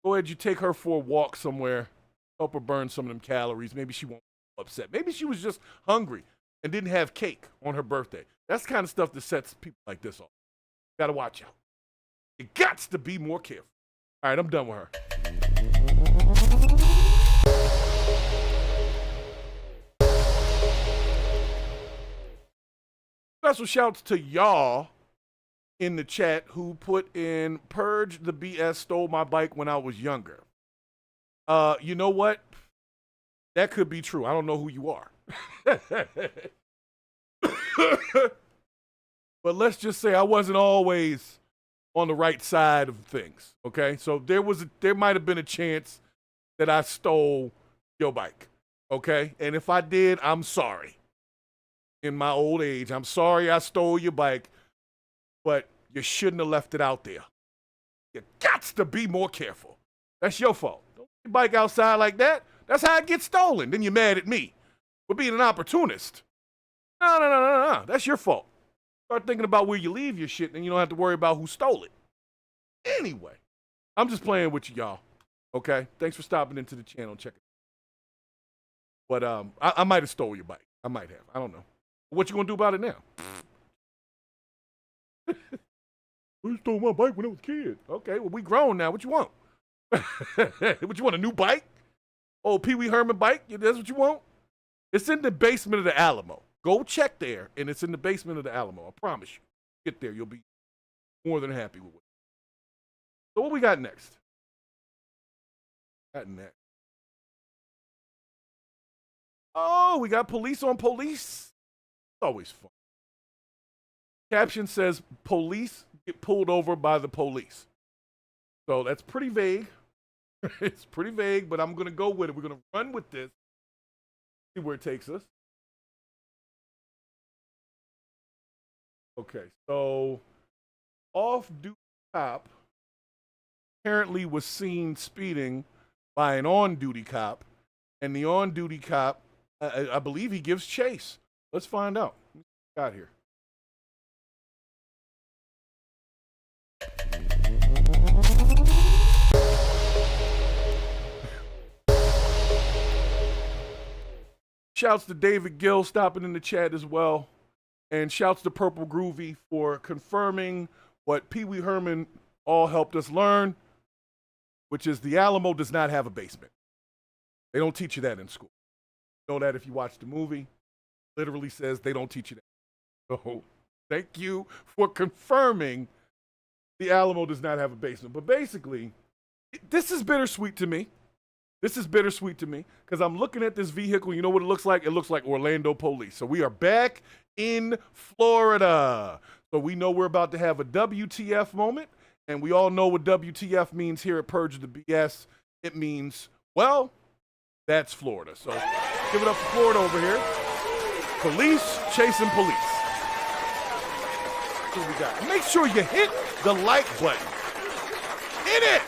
go ahead, you take her for a walk somewhere, help her burn some of them calories. Maybe she won't be upset. Maybe she was just hungry and didn't have cake on her birthday. That's the kind of stuff that sets people like this off. Gotta watch out. You gots to be more careful. All right, I'm done with her. Special shouts to y'all in the chat who put in Purge the BS stole my bike when I was younger. You know what? That could be true. I don't know who you are. But let's just say I wasn't always on the right side of things, okay? So there might have been a chance that I stole your bike, okay? And if I did, I'm sorry. In my old age, I'm sorry I stole your bike, but you shouldn't have left it out there. You got to be more careful. That's your fault. Don't leave your bike outside like that. That's how it gets stolen. Then you're mad at me for being an opportunist. No. That's your fault. Start thinking about where you leave your shit, and you don't have to worry about who stole it. Anyway, I'm just playing with you, y'all. Okay? Thanks for stopping into the channel. Check it. But I might have stole your bike. I might have. I don't know. What you gonna do about it now? You stole my bike when I was a kid. Okay, well, we grown now. What you want? What you want, a new bike? Oh, Pee Wee Herman bike? That's what you want? It's in the basement of the Alamo. Go check there, and it's in the basement of the Alamo. I promise you. Get there, you'll be more than happy with it. So what we got next? Oh, we got police on police. Always fun. Caption says, police get pulled over by the police. So that's pretty vague. It's pretty vague, but I'm going to go with it. We're going to run with this. See where it takes us. Okay, so off-duty cop apparently was seen speeding by an on-duty cop, and the on-duty cop, I believe he gives chase. Let's find out. Got here. Shouts to David Gill stopping in the chat as well. And shouts to Purple Groovy for confirming what Pee Wee Herman all helped us learn, which is the Alamo does not have a basement. They don't teach you that in school. You know that if you watch the movie. Literally says they don't teach you that. So thank you for confirming the Alamo does not have a basement. But basically, this is bittersweet to me. This is bittersweet to me because I'm looking at this vehicle. You know what it looks like? It looks like Orlando Police. So we are back in Florida. So we know we're about to have a WTF moment. And we all know what WTF means here at Purge the BS. It means, well, that's Florida. So give it up for Florida over here. Police chasing police. What we got? Make sure you hit the like button. Hit it!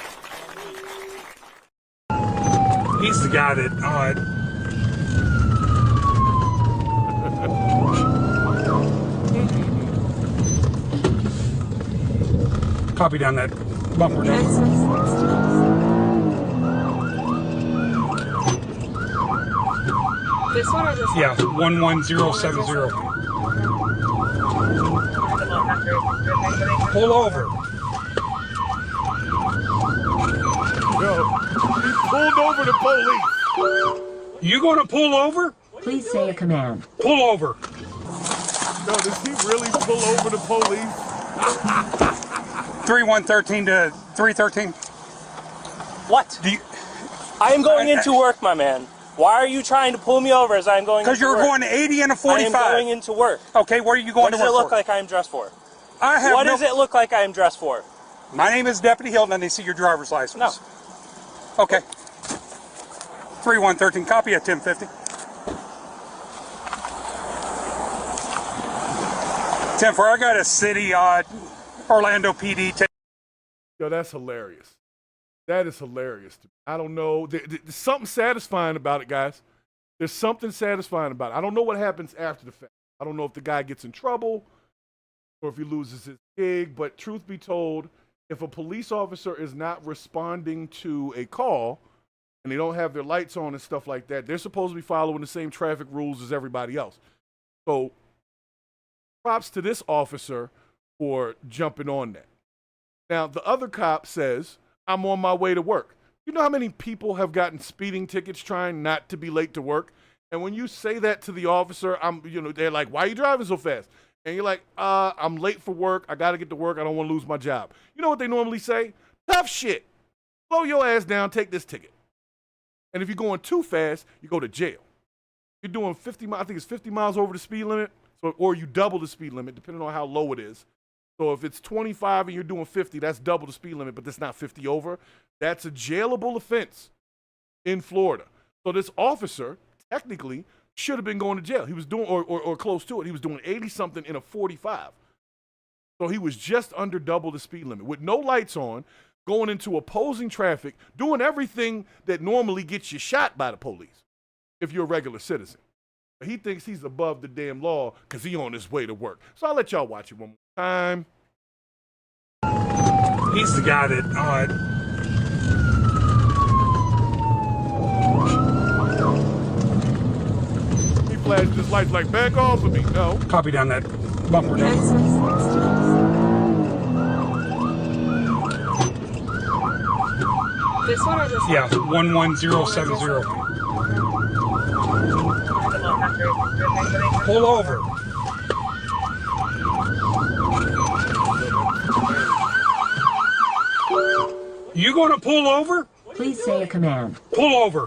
He's the guy that, copy down that bumper number. This one or this one? Yeah, 11070. Pull over. Yo, he pulled over the police. You gonna pull over? Please say a command. Pull over. No, does he really pull over the police? 3113 to 313. What? I am going into work, my man. Why are you trying to pull me over as I'm going into work? Because you're going 80 and a 45. I am going into work. Okay, where are you going to work? What does it look like I am dressed for? What does it look like I am dressed for? My name is Deputy Hilton, and they see your driver's license. No. Okay. 3113, copy at 1050. 10-4, I got a city Orlando PD. Yo, that's hilarious. That is hilarious. I don't know. There's something satisfying about it, guys. There's something satisfying about it. I don't know what happens after the fact. I don't know if the guy gets in trouble. or if he loses his gig. But truth be told, if a police officer is not responding to a call and they don't have their lights on and stuff like that, they're supposed to be following the same traffic rules as everybody else. So props to this officer for jumping on that. Now, the other cop says, I'm on my way to work. You know how many people have gotten speeding tickets trying not to be late to work? And when you say that to the officer, they're like, why are you driving so fast? And you're like, I'm late for work. I got to get to work. I don't want to lose my job. You know what they normally say? Tough shit. Slow your ass down. Take this ticket. And if you're going too fast, you go to jail. You're doing 50 miles. I think it's 50 miles over the speed limit. Or you double the speed limit, depending on how low it is. So if it's 25 and you're doing 50, that's double the speed limit, but that's not 50 over. That's a jailable offense in Florida. So this officer technically should have been going to jail. He was doing, or close to it. He was doing 80-something in a 45. So he was just under double the speed limit with no lights on, going into opposing traffic, doing everything that normally gets you shot by the police if you're a regular citizen. But he thinks he's above the damn law because he's on his way to work. So I'll let y'all watch it one more time. He's the guy that he flashed his lights like, back off of me. No. Copy down that bumper. This one or this one? Yeah, 11070. Pull over. You gonna pull over? Please say a command. Pull over.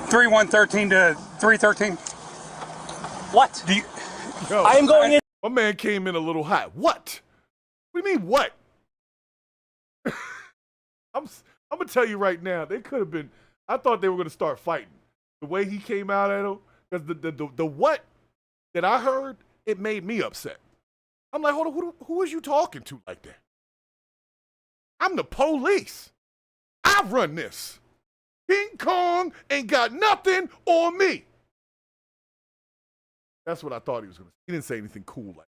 Three 113 to 313. What? I am going in. My man came in a little hot. What? What do you mean, what? I'm going to tell you right now, they could have been, I thought they were going to start fighting. The way he came out at him, because the what that I heard, it made me upset. I'm like, hold on, who is you talking to like that? I'm the police. I run this. King Kong ain't got nothing on me. That's what I thought he was going to say. He didn't say anything cool like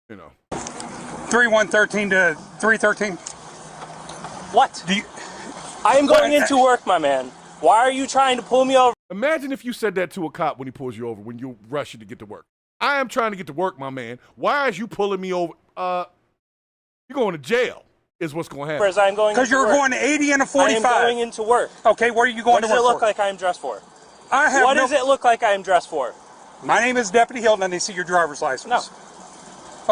that. You know. 3113 to 313. What? I am going into work, my man. Why are you trying to pull me over? Imagine if you said that to a cop when he pulls you over, when you're rushing to get to work. I am trying to get to work, my man. Why is you pulling me over? You're going to jail is what's going to happen. Because you're going 80 and a 45. I am going into work. Okay, what are you going to work for? What does it look like I am dressed for? What does it look like I am dressed for? My name is Deputy Hilton, and they see your driver's license. No.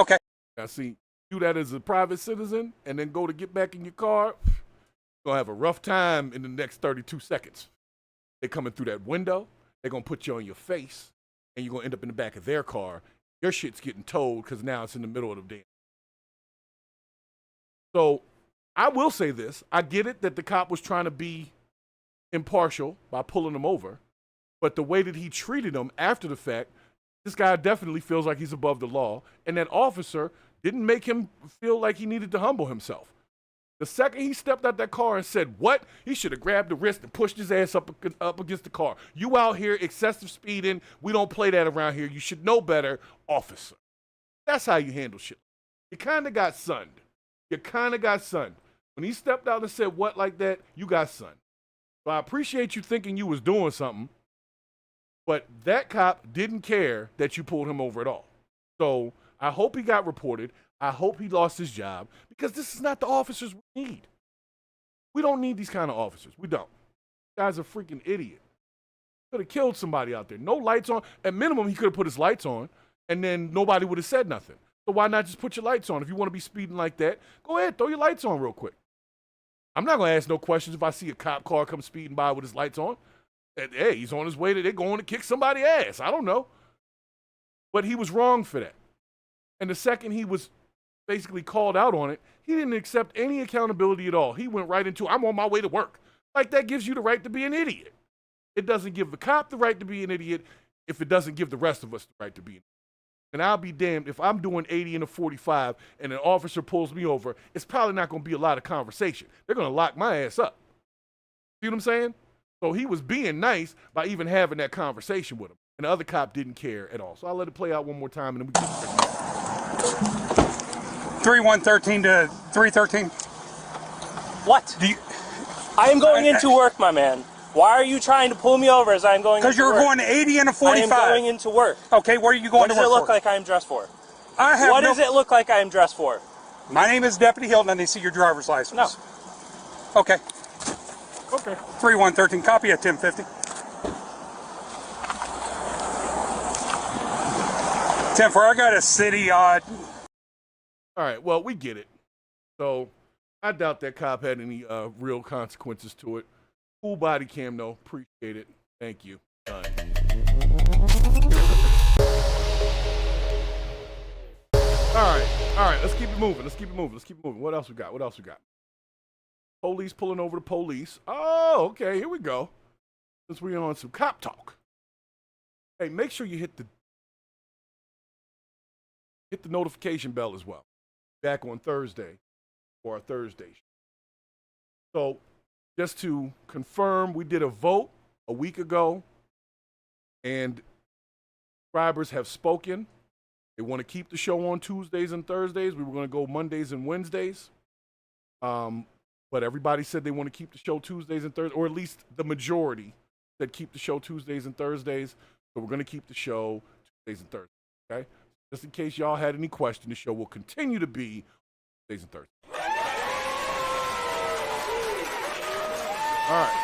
Okay. I see. Do that as a private citizen and then go to get back in your car, you're going to have a rough time in the next 32 seconds. They're coming through that window. They're going to put you on your face, and you're going to end up in the back of their car. Your shit's getting towed because now it's in the middle of the damn. So I will say this. I get it that the cop was trying to be impartial by pulling him over, but the way that he treated him after the fact, this guy definitely feels like he's above the law, and that officer didn't make him feel like he needed to humble himself. The second he stepped out that car and said, what? He should have grabbed the wrist and pushed his ass up against the car. You out here excessive speeding. We don't play that around here. You should know better, officer. That's how you handle shit. You kind of got sunned. When he stepped out and said what like that, you got sunned. So I appreciate you thinking you was doing something, but that cop didn't care that you pulled him over at all. So I hope he got reported. I hope he lost his job because this is not the officers we need. We don't need these kind of officers. We don't. This guy's a freaking idiot. Could have killed somebody out there. No lights on. At minimum, he could have put his lights on and then nobody would have said nothing. So why not just put your lights on? If you want to be speeding like that, go ahead, throw your lights on real quick. I'm not going to ask no questions if I see a cop car come speeding by with his lights on. And, hey, he's on his way they're going to kick somebody's ass. I don't know. But he was wrong for that. And the second he was basically called out on it, he didn't accept any accountability at all. He went right into, I'm on my way to work. Like, that gives you the right to be an idiot. It doesn't give the cop the right to be an idiot if it doesn't give the rest of us the right to be an idiot. And I'll be damned if I'm doing 80 and a 45 and an officer pulls me over, it's probably not going to be a lot of conversation. They're going to lock my ass up. See what I'm saying? So he was being nice by even having that conversation with him. And the other cop didn't care at all. So I'll let it play out one more time and then we can 3113 to 313. What? I am going into work, my man. Why are you trying to pull me over as I'm going into work? Because you're going 80 and a 45. I am going into work. Okay, where are you going to work? What does it look like I am dressed for? What does it look like I am dressed for? My name is Deputy Hilton and they see your driver's license. No. Okay. Okay. 3113, copy at 1050. 10-4, I got a city All right, well, we get it. So I doubt that cop had any real consequences to it. Cool body cam, though. Appreciate it. Thank you. Done. All right, let's keep it moving. What else we got? Police pulling over the police. Oh, okay, here we go. Since we're on some cop talk. Hey, make sure you hit the notification bell as well. Back on Thursday for our Thursday show. So, just to confirm, we did a vote a week ago, and subscribers have spoken. They want to keep the show on Tuesdays and Thursdays. We were going to go Mondays and Wednesdays. But everybody said they want to keep the show Tuesdays and Thursdays, or at least the majority said keep the show Tuesdays and Thursdays. So we're going to keep the show Tuesdays and Thursdays, okay? Just in case y'all had any question, the show will continue to be Tuesdays and Thursdays. All right.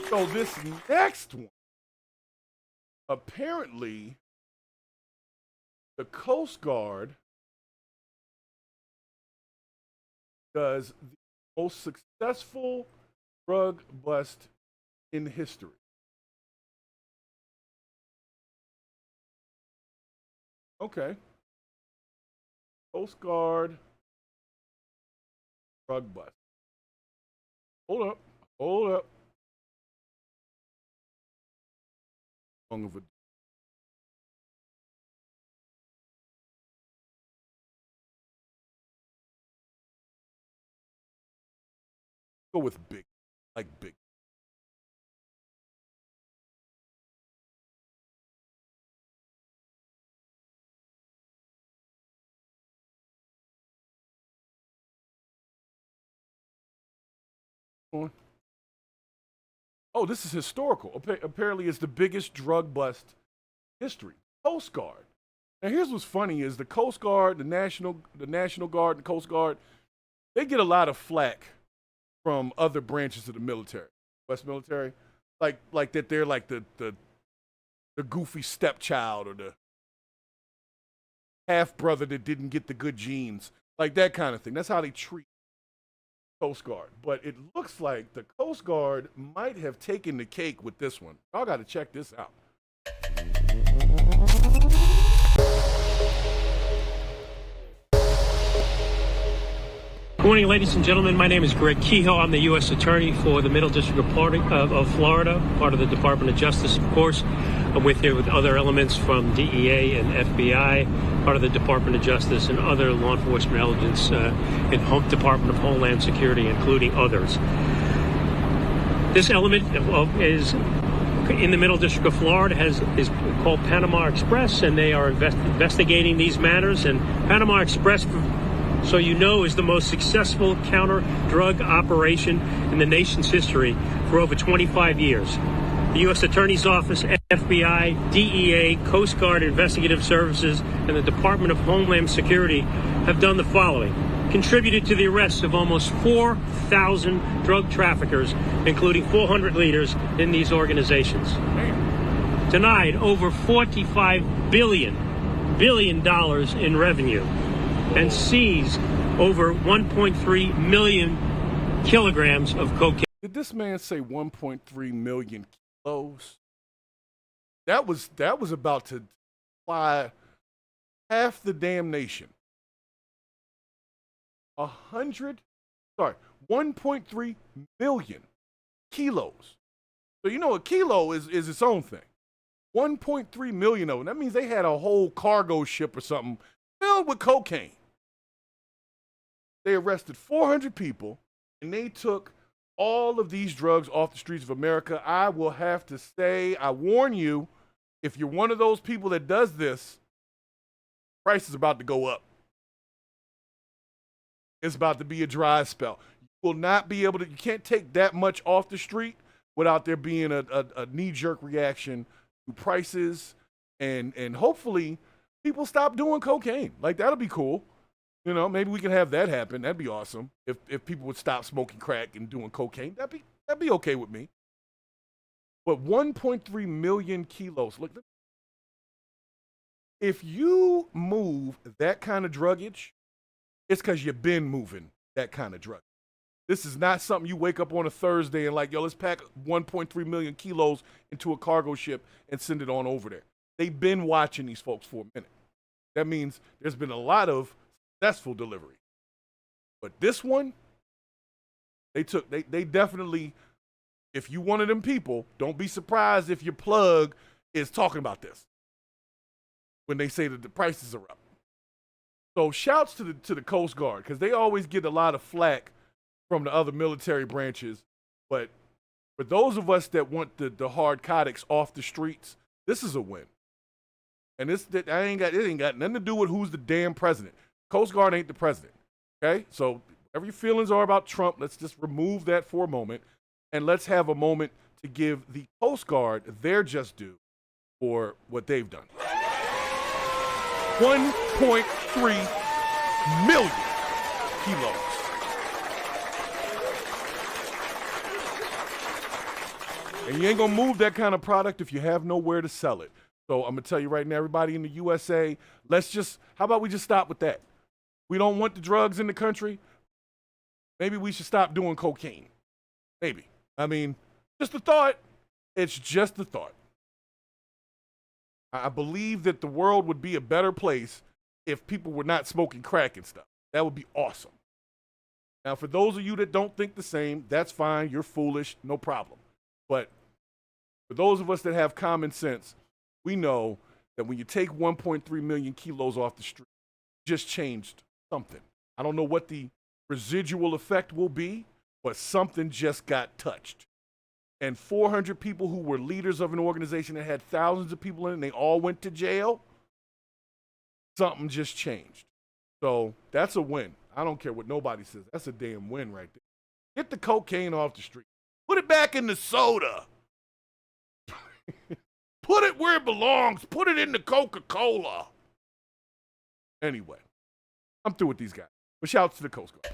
So this next one, apparently, the Coast Guard does the most successful drug bust in history. Okay. Coast Guard drug bust. Hold up. Long of a go with big, like big. Oh, this is historical. Apparently, it's the biggest drug bust in history. Coast Guard. Now, here's what's funny: is the Coast Guard, the National Guard, and Coast Guard, they get a lot of flack from other branches of the military, West military, like that they're like the goofy stepchild or the half brother that didn't get the good genes, like that kind of thing. That's how they treat Coast Guard. But it looks like the Coast Guard might have taken the cake with this one. Y'all got to check this out. Good morning, ladies and gentlemen. My name is Greg Kehoe. I'm the U.S. Attorney for the Middle District of Florida, part of the Department of Justice, of course. I'm with here with other elements from DEA and FBI, part of the Department of Justice, and other law enforcement elements in Department of Homeland Security, including others. This element is in the Middle District of Florida is called Panama Express, and they are investigating these matters. And Panama Express, so you know, is the most successful counter-drug operation in the nation's history for over 25 years. The U.S. Attorney's Office, FBI, DEA, Coast Guard Investigative Services, and the Department of Homeland Security have done the following. Contributed to the arrests of almost 4,000 drug traffickers, including 400 leaders in these organizations. Denied over $45 billion in revenue, and seized over 1.3 million kilograms of cocaine. Did this man say 1.3 million kilos? That was about to fly half the damn nation. 1.3 million kilos. So you know a kilo is its own thing. 1.3 million of them. That means they had a whole cargo ship or something filled with cocaine. They arrested 400 people, and they took all of these drugs off the streets of America. I will have to say, I warn you, if you're one of those people that does this, price is about to go up. It's about to be a dry spell. You will not be able to, you can't take that much off the street without there being a knee-jerk reaction to prices, and hopefully people stop doing cocaine. Like, that'll be cool. You know, maybe we can have that happen. That'd be awesome. If people would stop smoking crack and doing cocaine, that'd be okay with me. But 1.3 million kilos. Look, if you move that kind of druggage, it's because you've been moving that kind of drug. This is not something you wake up on a Thursday and like, yo, let's pack 1.3 million kilos into a cargo ship and send it on over there. They've been watching these folks for a minute. That means there's been a lot of successful delivery. But this one, they definitely, if you one of them people, don't be surprised if your plug is talking about this when they say that the prices are up. So shouts to the Coast Guard, because they always get a lot of flack from the other military branches. But for those of us that want the narcotics off the streets, this is a win. And it ain't got nothing to do with who's the damn president. Coast Guard ain't the president. Okay? So whatever your feelings are about Trump, let's just remove that for a moment. And let's have a moment to give the Coast Guard their just due for what they've done. 1.3 million kilos. And you ain't gonna move that kind of product if you have nowhere to sell it. So I'm gonna tell you right now, everybody in the USA, how about we just stop with that? We don't want the drugs in the country. Maybe we should stop doing cocaine. Maybe. I mean, just a thought. It's just a thought. I believe that the world would be a better place if people were not smoking crack and stuff. That would be awesome. Now, for those of you that don't think the same, that's fine. You're foolish. No problem. But for those of us that have common sense, we know that when you take 1.3 million kilos off the street, you just changed something. I don't know what the residual effect will be, but something just got touched. And 400 people who were leaders of an organization that had thousands of people in it, and they all went to jail, something just changed. So that's a win. I don't care what nobody says. That's a damn win right there. Get the cocaine off the street. Put it back in the soda. Put it where it belongs. Put it in the Coca-Cola. Anyway, I'm through with these guys. But shouts to the Coast Guard.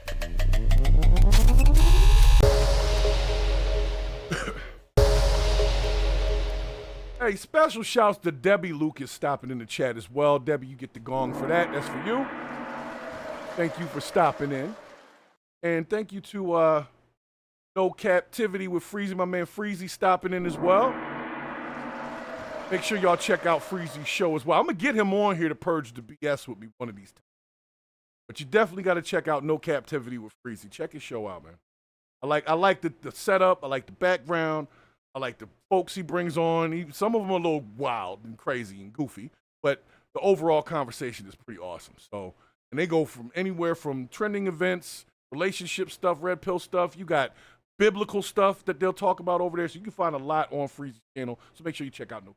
Hey, special shouts to Debbie Lucas stopping in the chat as well. Debbie, you get the gong for that. That's for you. Thank you for stopping in. And thank you to No Captivity with Freezy, my man Freezy stopping in as well. Make sure y'all check out Freezy's show as well. I'm going to get him on here to purge the BS with me one of these times. But you definitely got to check out No Captivity with Freezy. Check his show out, man. I like the setup. I like the background. I like the folks he brings on. Some of them are a little wild and crazy and goofy, but the overall conversation is pretty awesome. So, and they go from anywhere from trending events, relationship stuff, red pill stuff. You got biblical stuff that they'll talk about over there. So you can find a lot on Freezy's channel. So make sure you check out No.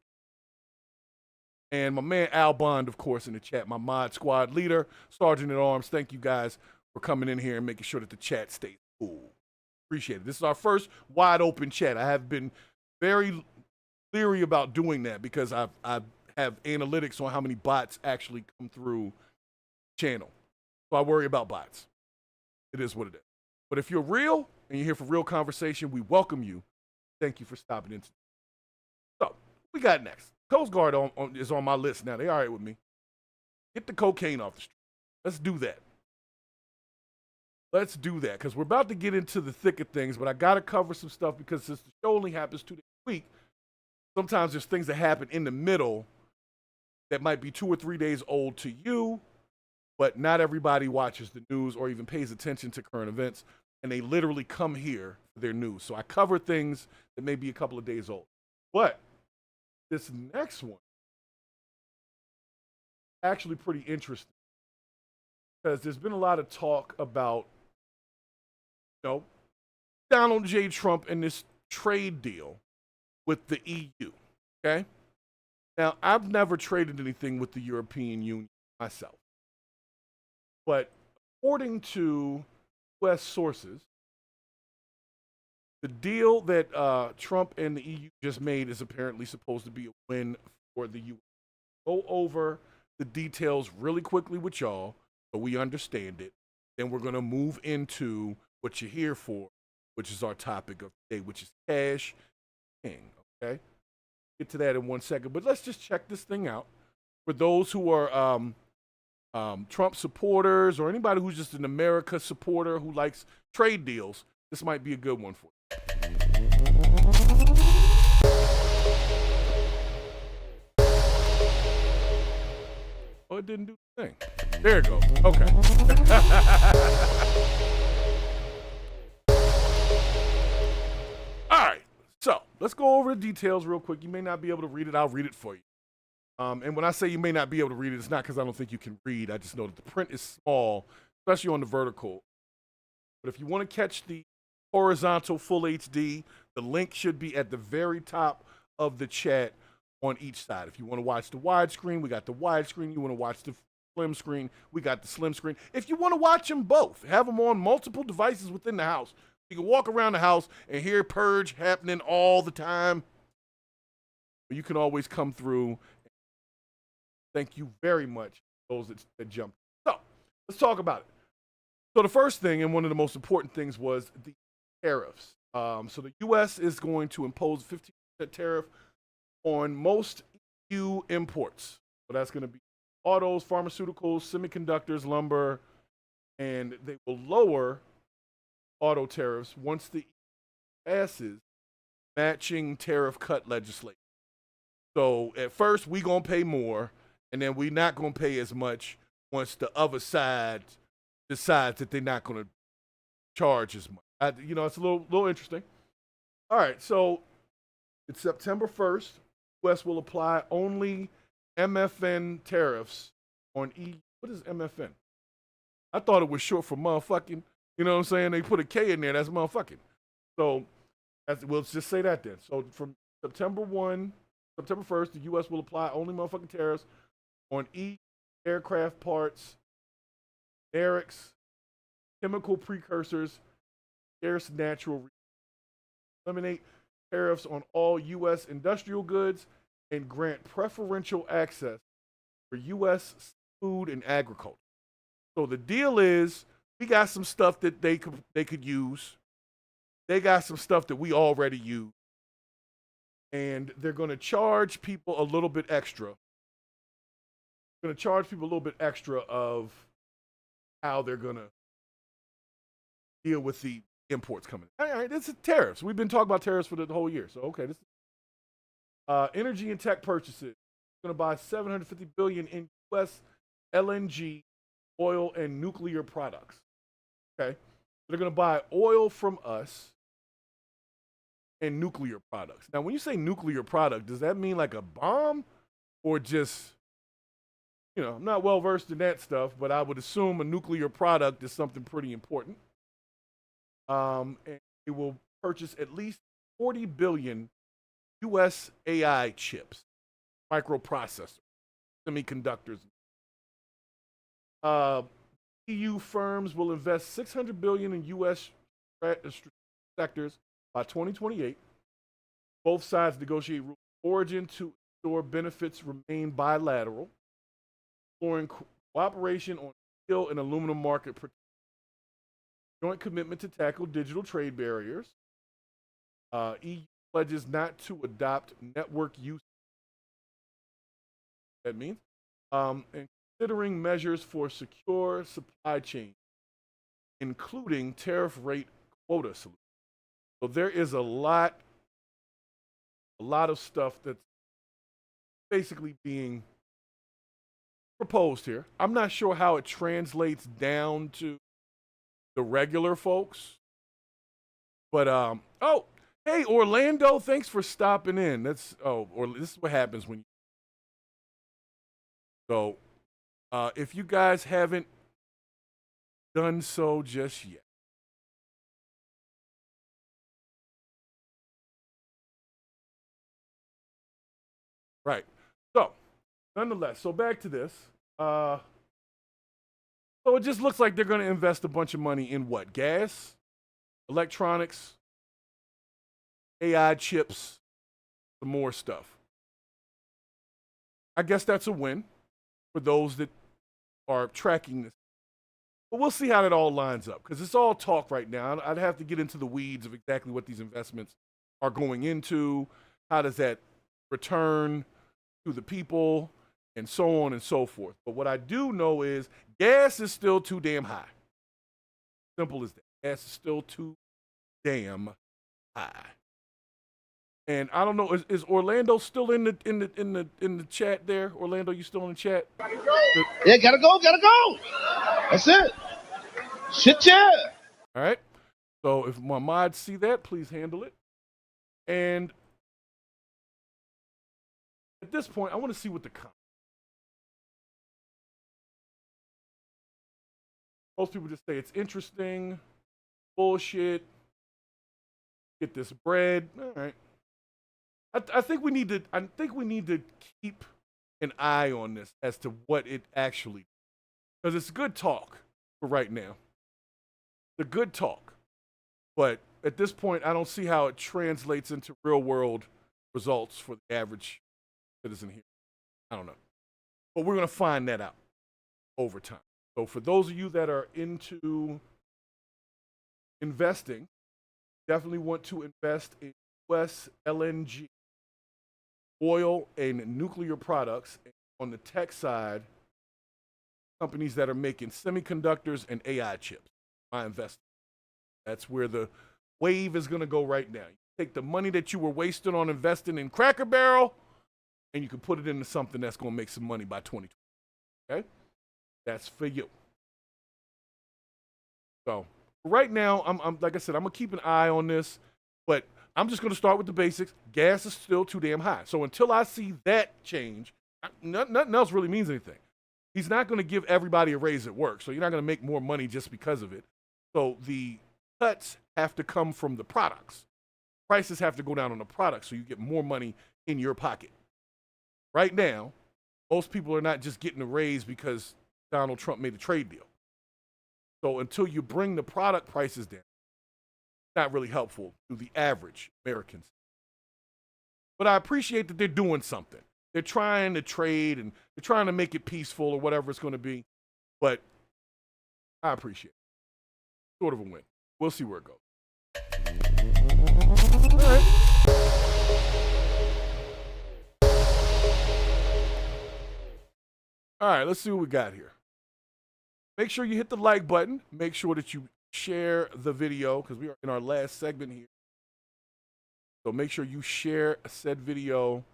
And my man Al Bond, of course, in the chat, my mod squad leader, Sergeant at Arms. Thank you guys for coming in here and making sure that the chat stays cool. Appreciate it. This is our first wide open chat. I have been very leery about doing that because I have analytics on how many bots actually come through the channel. So I worry about bots. It is what it is. But if you're real and you're here for real conversation, we welcome you. Thank you for stopping in. So, we got next. Coast Guard is on my list now. They all right with me. Get the cocaine off the street. Let's do that. Let's do that, because we're about to get into the thick of things, but I got to cover some stuff because since the show only happens 2 days a week, sometimes there's things that happen in the middle that might be 2 or 3 days old to you, but not everybody watches the news or even pays attention to current events, and they literally come here for their news. So I cover things that may be a couple of days old. But this next one, actually pretty interesting. because there's been a lot of talk about, Donald J. Trump and this trade deal with the EU. Okay. Now, I've never traded anything with the European Union myself, but according to U.S. sources, the deal that Trump and the EU just made is apparently supposed to be a win for the U.S. Go over the details really quickly with y'all so we understand it. Then we're going to move into what you're here for, which is our topic of today, which is cash king. Okay? Get to that in 1 second. But let's just check this thing out. For those who are Trump supporters or anybody who's just an America supporter who likes trade deals, this might be a good one for you. Oh, it didn't do the thing. There it goes. Okay. All right. So let's go over the details real quick. You may not be able to read it. I'll read it for you. And when I say you may not be able to read it, it's not because I don't think you can read. I just know that the print is small, especially on the vertical. But if you want to catch the horizontal full HD, the link should be at the very top of the chat on each side. If you want to watch the widescreen, we got the widescreen. You want to watch the slim screen, we got the slim screen. If you want to watch them both, have them on multiple devices within the house. You can walk around the house and hear Purge happening all the time. You can always come through. Thank you very much, those that jumped. So let's talk about it. So the first thing, and one of the most important things, was the tariffs. So the U.S. is going to impose a 15% tariff on most EU imports. So that's going to be autos, pharmaceuticals, semiconductors, lumber, and they will lower auto tariffs once the EU passes matching tariff cut legislation. So at first, we're going to pay more, and then we're not going to pay as much once the other side decides that they're not going to charge as much. It's a little interesting. All right, so it's September 1st. U.S. will apply only MFN tariffs on EU. What is MFN? I thought it was short for motherfucking. You know what I'm saying? They put a K in there. That's motherfucking. So we'll just say that then. So from September 1st, the U.S. will apply only motherfucking tariffs on EU aircraft parts, generics, chemical precursors, scarce natural resources. Eliminate tariffs on all U.S. industrial goods and grant preferential access for U.S. food and agriculture. So the deal is, we got some stuff that they could use. They got some stuff that we already use. And they're going to charge people a little bit extra. Going to charge people a little bit extra of how they're going to deal with the imports coming. All right, this is tariffs. We've been talking about tariffs for the whole year. So, okay, this is energy and tech purchases. Going to buy $750 billion in U.S. LNG, oil, and nuclear products. Okay, they're going to buy oil from us and nuclear products. Now, when you say nuclear product, does that mean like a bomb or just, I'm not well versed in that stuff, but I would assume a nuclear product is something pretty important. And it will purchase at least 40 billion U.S. AI chips, microprocessors, semiconductors. EU firms will invest $600 billion in U.S. sectors by 2028. Both sides negotiate rules of origin to ensure benefits remain bilateral, exploring cooperation on steel and aluminum market protection. Joint commitment to tackle digital trade barriers. EU pledges not to adopt network use. That means, and considering measures for secure supply chain, including tariff rate quota solutions. So there is a lot of stuff that's basically being proposed here. I'm not sure how it translates down to the regular folks, but hey, Orlando, thanks for stopping in. This is what happens when you. So, if you guys haven't done so just yet. Right. So, nonetheless, so back to this. So it just looks like they're going to invest a bunch of money in what? Gas, electronics, AI chips, some more stuff. I guess that's a win for those that are tracking this. But we'll see how that all lines up, because it's all talk right now. I'd have to get into the weeds of exactly what these investments are going into. How does that return to the people, and so on and so forth. But what I do know is gas is still too damn high. Simple as that. Gas is still too damn high. And I don't know, is Orlando still in the chat there? Orlando, you still in the chat? Yeah, gotta go. That's it. Shit, yeah. All right. So if my mods see that, please handle it. And at this point, I want to see what the comments. Most people just say it's interesting, bullshit, get this bread. All right. I think we need to keep an eye on this as to what it actually, because it's good talk for right now. The good talk, but at this point, I don't see how it translates into real world results for the average citizen here. I don't know, but we're gonna find that out over time. So for those of you that are into investing, definitely want to invest in US LNG, oil and nuclear products. On the tech side, companies that are making semiconductors and AI chips. My investment. That's where the wave is going to go right now. You take the money that you were wasting on investing in Cracker Barrel, and you can put it into something that's going to make some money by 2020. Okay? That's for you. So right now, I'm like I said, I'm going to keep an eye on this, but I'm just going to start with the basics. Gas is still too damn high. So until I see that change, nothing else really means anything. He's not going to give everybody a raise at work, so you're not going to make more money just because of it. So the cuts have to come from the products. Prices have to go down on the products so you get more money in your pocket. Right now, most people are not just getting a raise because Donald Trump made a trade deal. So until you bring the product prices down, it's not really helpful to the average Americans. But I appreciate that they're doing something. They're trying to trade and they're trying to make it peaceful or whatever it's going to be. But I appreciate it. Sort of a win. We'll see where it goes. All right. All right, let's see what we got here. Make sure you hit the like button. Make sure that you share the video because we are in our last segment here. So make sure you share said video.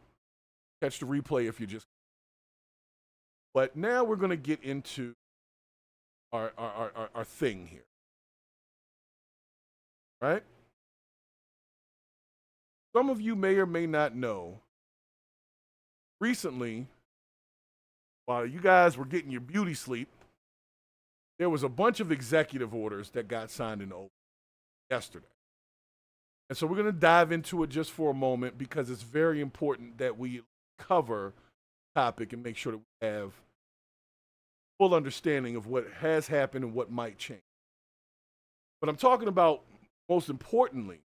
Catch the replay if you just. But now we're going to get into our thing here. Right? Some of you may or may not know, recently, while you guys were getting your beauty sleep, there was a bunch of executive orders that got signed in yesterday. And so we're going to dive into it just for a moment because it's very important that we cover the topic and make sure that we have full understanding of what has happened and what might change. But I'm talking about, most importantly,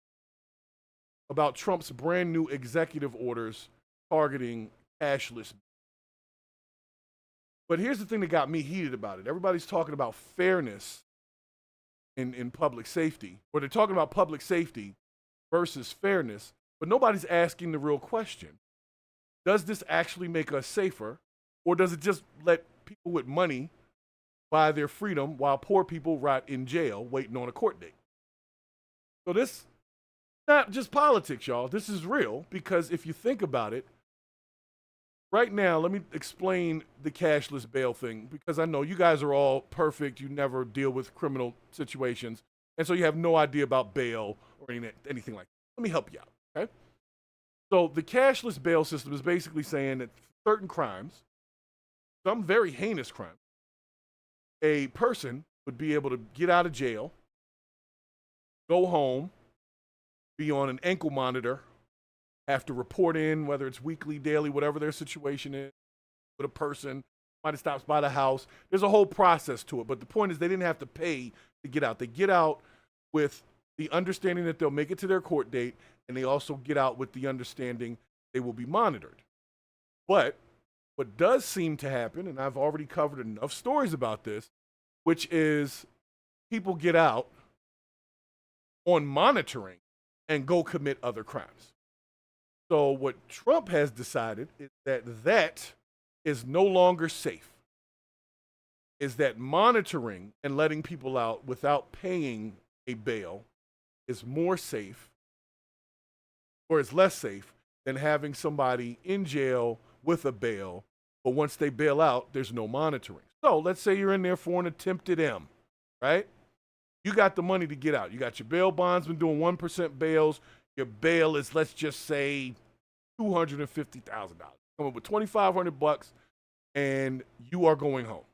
about Trump's brand new executive orders targeting cashless. But here's the thing that got me heated about it. Everybody's talking about fairness in public safety, or they're talking about public safety versus fairness, but nobody's asking the real question. Does this actually make us safer, or does it just let people with money buy their freedom while poor people rot in jail waiting on a court date? So this is not just politics, y'all. This is real, because if you think about it, right now, let me explain the cashless bail thing, because I know you guys are all perfect. You never deal with criminal situations, and so you have no idea about bail or anything like that. Let me help you out, okay? So the cashless bail system is basically saying that certain crimes, some very heinous crimes, a person would be able to get out of jail, go home, be on an ankle monitor, have to report in, whether it's weekly, daily, whatever their situation is, with a person, somebody stops by the house. There's a whole process to it. But the point is they didn't have to pay to get out. They get out with the understanding that they'll make it to their court date, and they also get out with the understanding they will be monitored. But what does seem to happen, and I've already covered enough stories about this, which is people get out on monitoring and go commit other crimes. So what Trump has decided is that is no longer safe. Is that monitoring and letting people out without paying a bail is more safe, or is less safe than having somebody in jail with a bail, but once they bail out, there's no monitoring. So let's say you're in there for an attempted M, right? You got the money to get out. You got your bail bondsman doing 1% bails. Your bail is, let's just say, $250,000. Come up with $2,500, and you are going home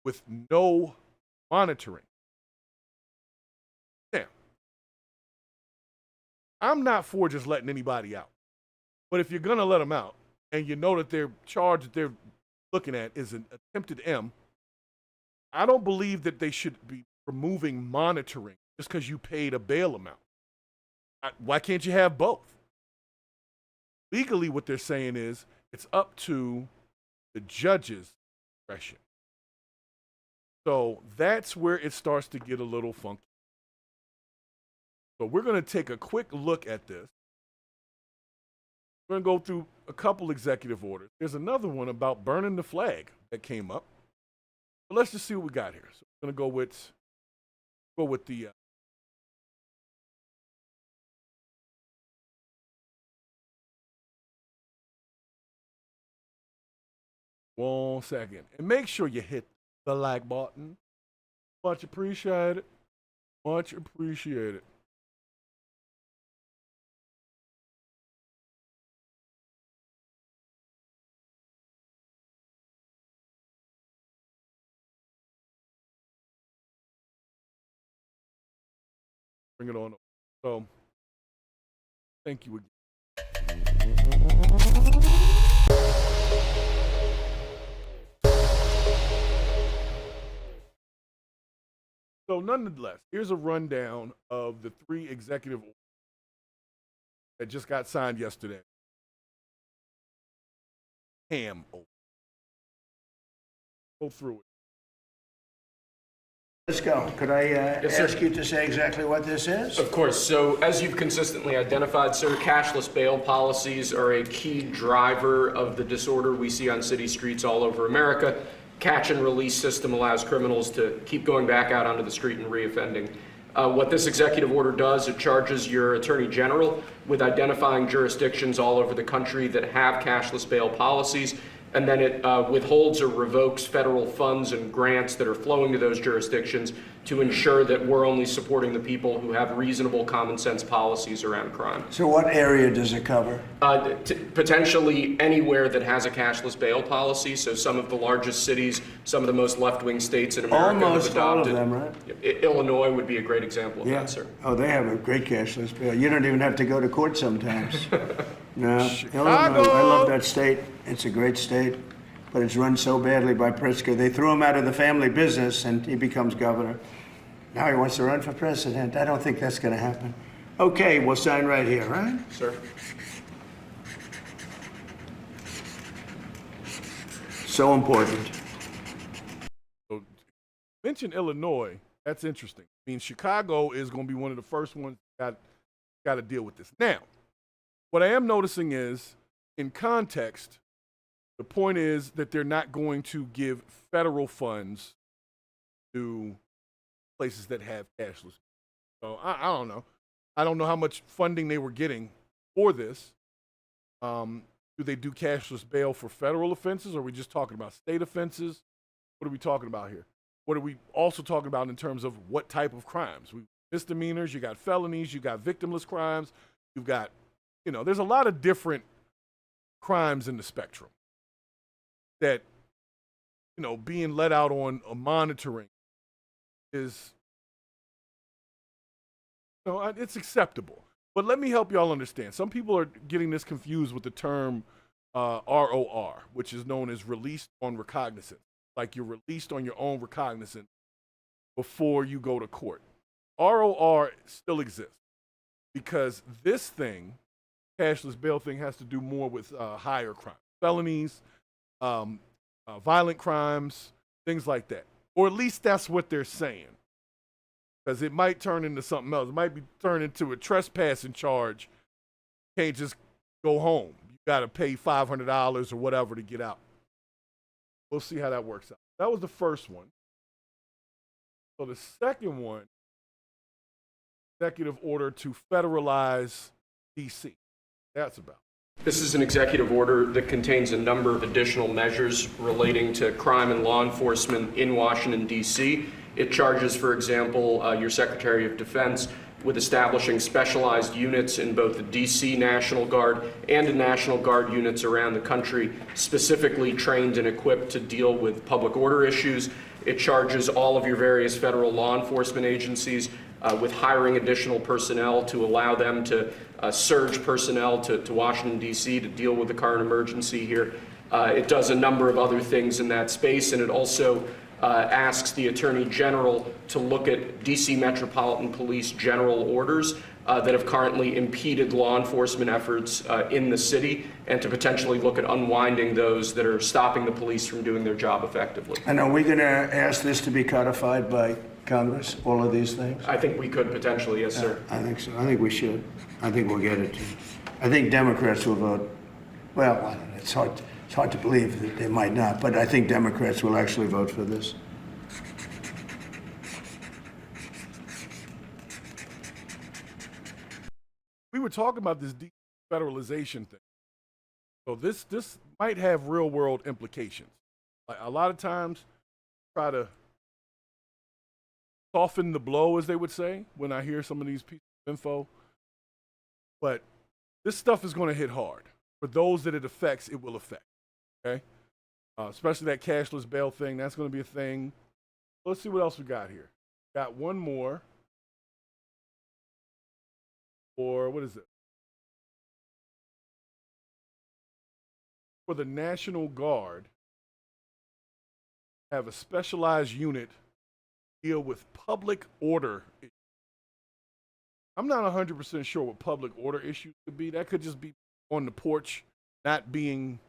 with no monitoring. Now, I'm not for just letting anybody out. But if you're going to let them out, and you know that their charge that they're looking at is an attempted M, I don't believe that they should be removing monitoring just because you paid a bail amount. Why can't you have both? Legally, what they're saying is it's up to the judge's discretion. So that's where it starts to get a little funky. So we're going to take a quick look at this. We're going to go through a couple executive orders. There's another one about burning the flag that came up. But let's just see what we got here. So we're going to go with the 1 second. And make sure you hit the like button. Much appreciated. Much appreciated. Bring it on. So, thank you again. So nonetheless, here's a rundown of the 3 executive orders that just got signed yesterday. Go through it. Let's go. Could I ask you to say exactly what this is? Of course. So as you've consistently identified, sir, cashless bail policies are a key driver of the disorder we see on city streets all over America. Catch and release system allows criminals to keep going back out onto the street and reoffending. What this executive order does, it charges your attorney general with identifying jurisdictions all over the country that have cashless bail policies, and then it withholds or revokes federal funds and grants that are flowing to those jurisdictions to ensure that we're only supporting the people who have reasonable common sense policies around crime. So what area does it cover? Potentially anywhere that has a cashless bail policy. So some of the largest cities, some of the most left-wing states in America Almost have adopted. all of them, right? Illinois would be a great example of that, sir. Oh, they have a great cashless bail. You don't even have to go to court sometimes. No, Chicago. Illinois, I love that state. It's a great state, but it's run so badly by Pritzker. They threw him out of the family business, and he becomes governor. Now he wants to run for president. I don't think that's going to happen. Okay, we'll sign right here, right? Sir. So important. So, mention Illinois. That's interesting. I mean, Chicago is going to be one of the first ones that got to deal with this. Now, what I am noticing is, in context, the point is that they're not going to give federal funds to places that have cashless. So I don't know. I don't know how much funding they were getting for this. Do they do cashless bail for federal offenses, or are we just talking about state offenses? What are we talking about here? What are we also talking about in terms of what type of crimes? Misdemeanors, you got felonies, you got victimless crimes, you've got, there's a lot of different crimes in the spectrum that, being let out on a monitoring is, it's acceptable. But let me help y'all understand. Some people are getting this confused with the term ROR, which is known as released on recognizance. Like you're released on your own recognizance before you go to court. ROR still exists because this thing, cashless bail thing, has to do more with higher crimes, felonies, violent crimes, things like that. Or at least that's what they're saying. Because it might turn into something else. It might be turned into a trespassing charge. You can't just go home. You got to pay $500 or whatever to get out. We'll see how that works out. That was the first one. So the second one, executive order to federalize D.C. That's about. This is an executive order that contains a number of additional measures relating to crime and law enforcement in Washington, D.C. It charges, for example, your Secretary of Defense with establishing specialized units in both the D.C. National Guard and in National Guard units around the country, specifically trained and equipped to deal with public order issues. It charges all of your various federal law enforcement agencies with hiring additional personnel to allow them to surge personnel to Washington, D.C. to deal with the current emergency here. It does a number of other things in that space, and it also asks the Attorney General to look at D.C. Metropolitan Police general orders that have currently impeded law enforcement efforts in the city, and to potentially look at unwinding those that are stopping the police from doing their job effectively. And are we going to ask this to be codified by Congress, all of these things? I think we could potentially, yes, sir. I think so. I think we should. I think we'll get it. I think Democrats will vote. Well, I don't know. It's hard to believe that they might not, but I think Democrats will actually vote for this. We were talking about this defederalization thing. So this might have real world implications. Like a lot of times, try to soften the blow, as they would say, when I hear some of these pieces of info. But this stuff is going to hit hard. For those that it affects, it will affect. Okay? Especially that cashless bail thing. That's going to be a thing. Let's see what else we got here. Got one more. Or what is it? For the National Guard, have a specialized unit deal with public order issues. I'm not 100% sure what public order issues could be. That could just be on the porch, not being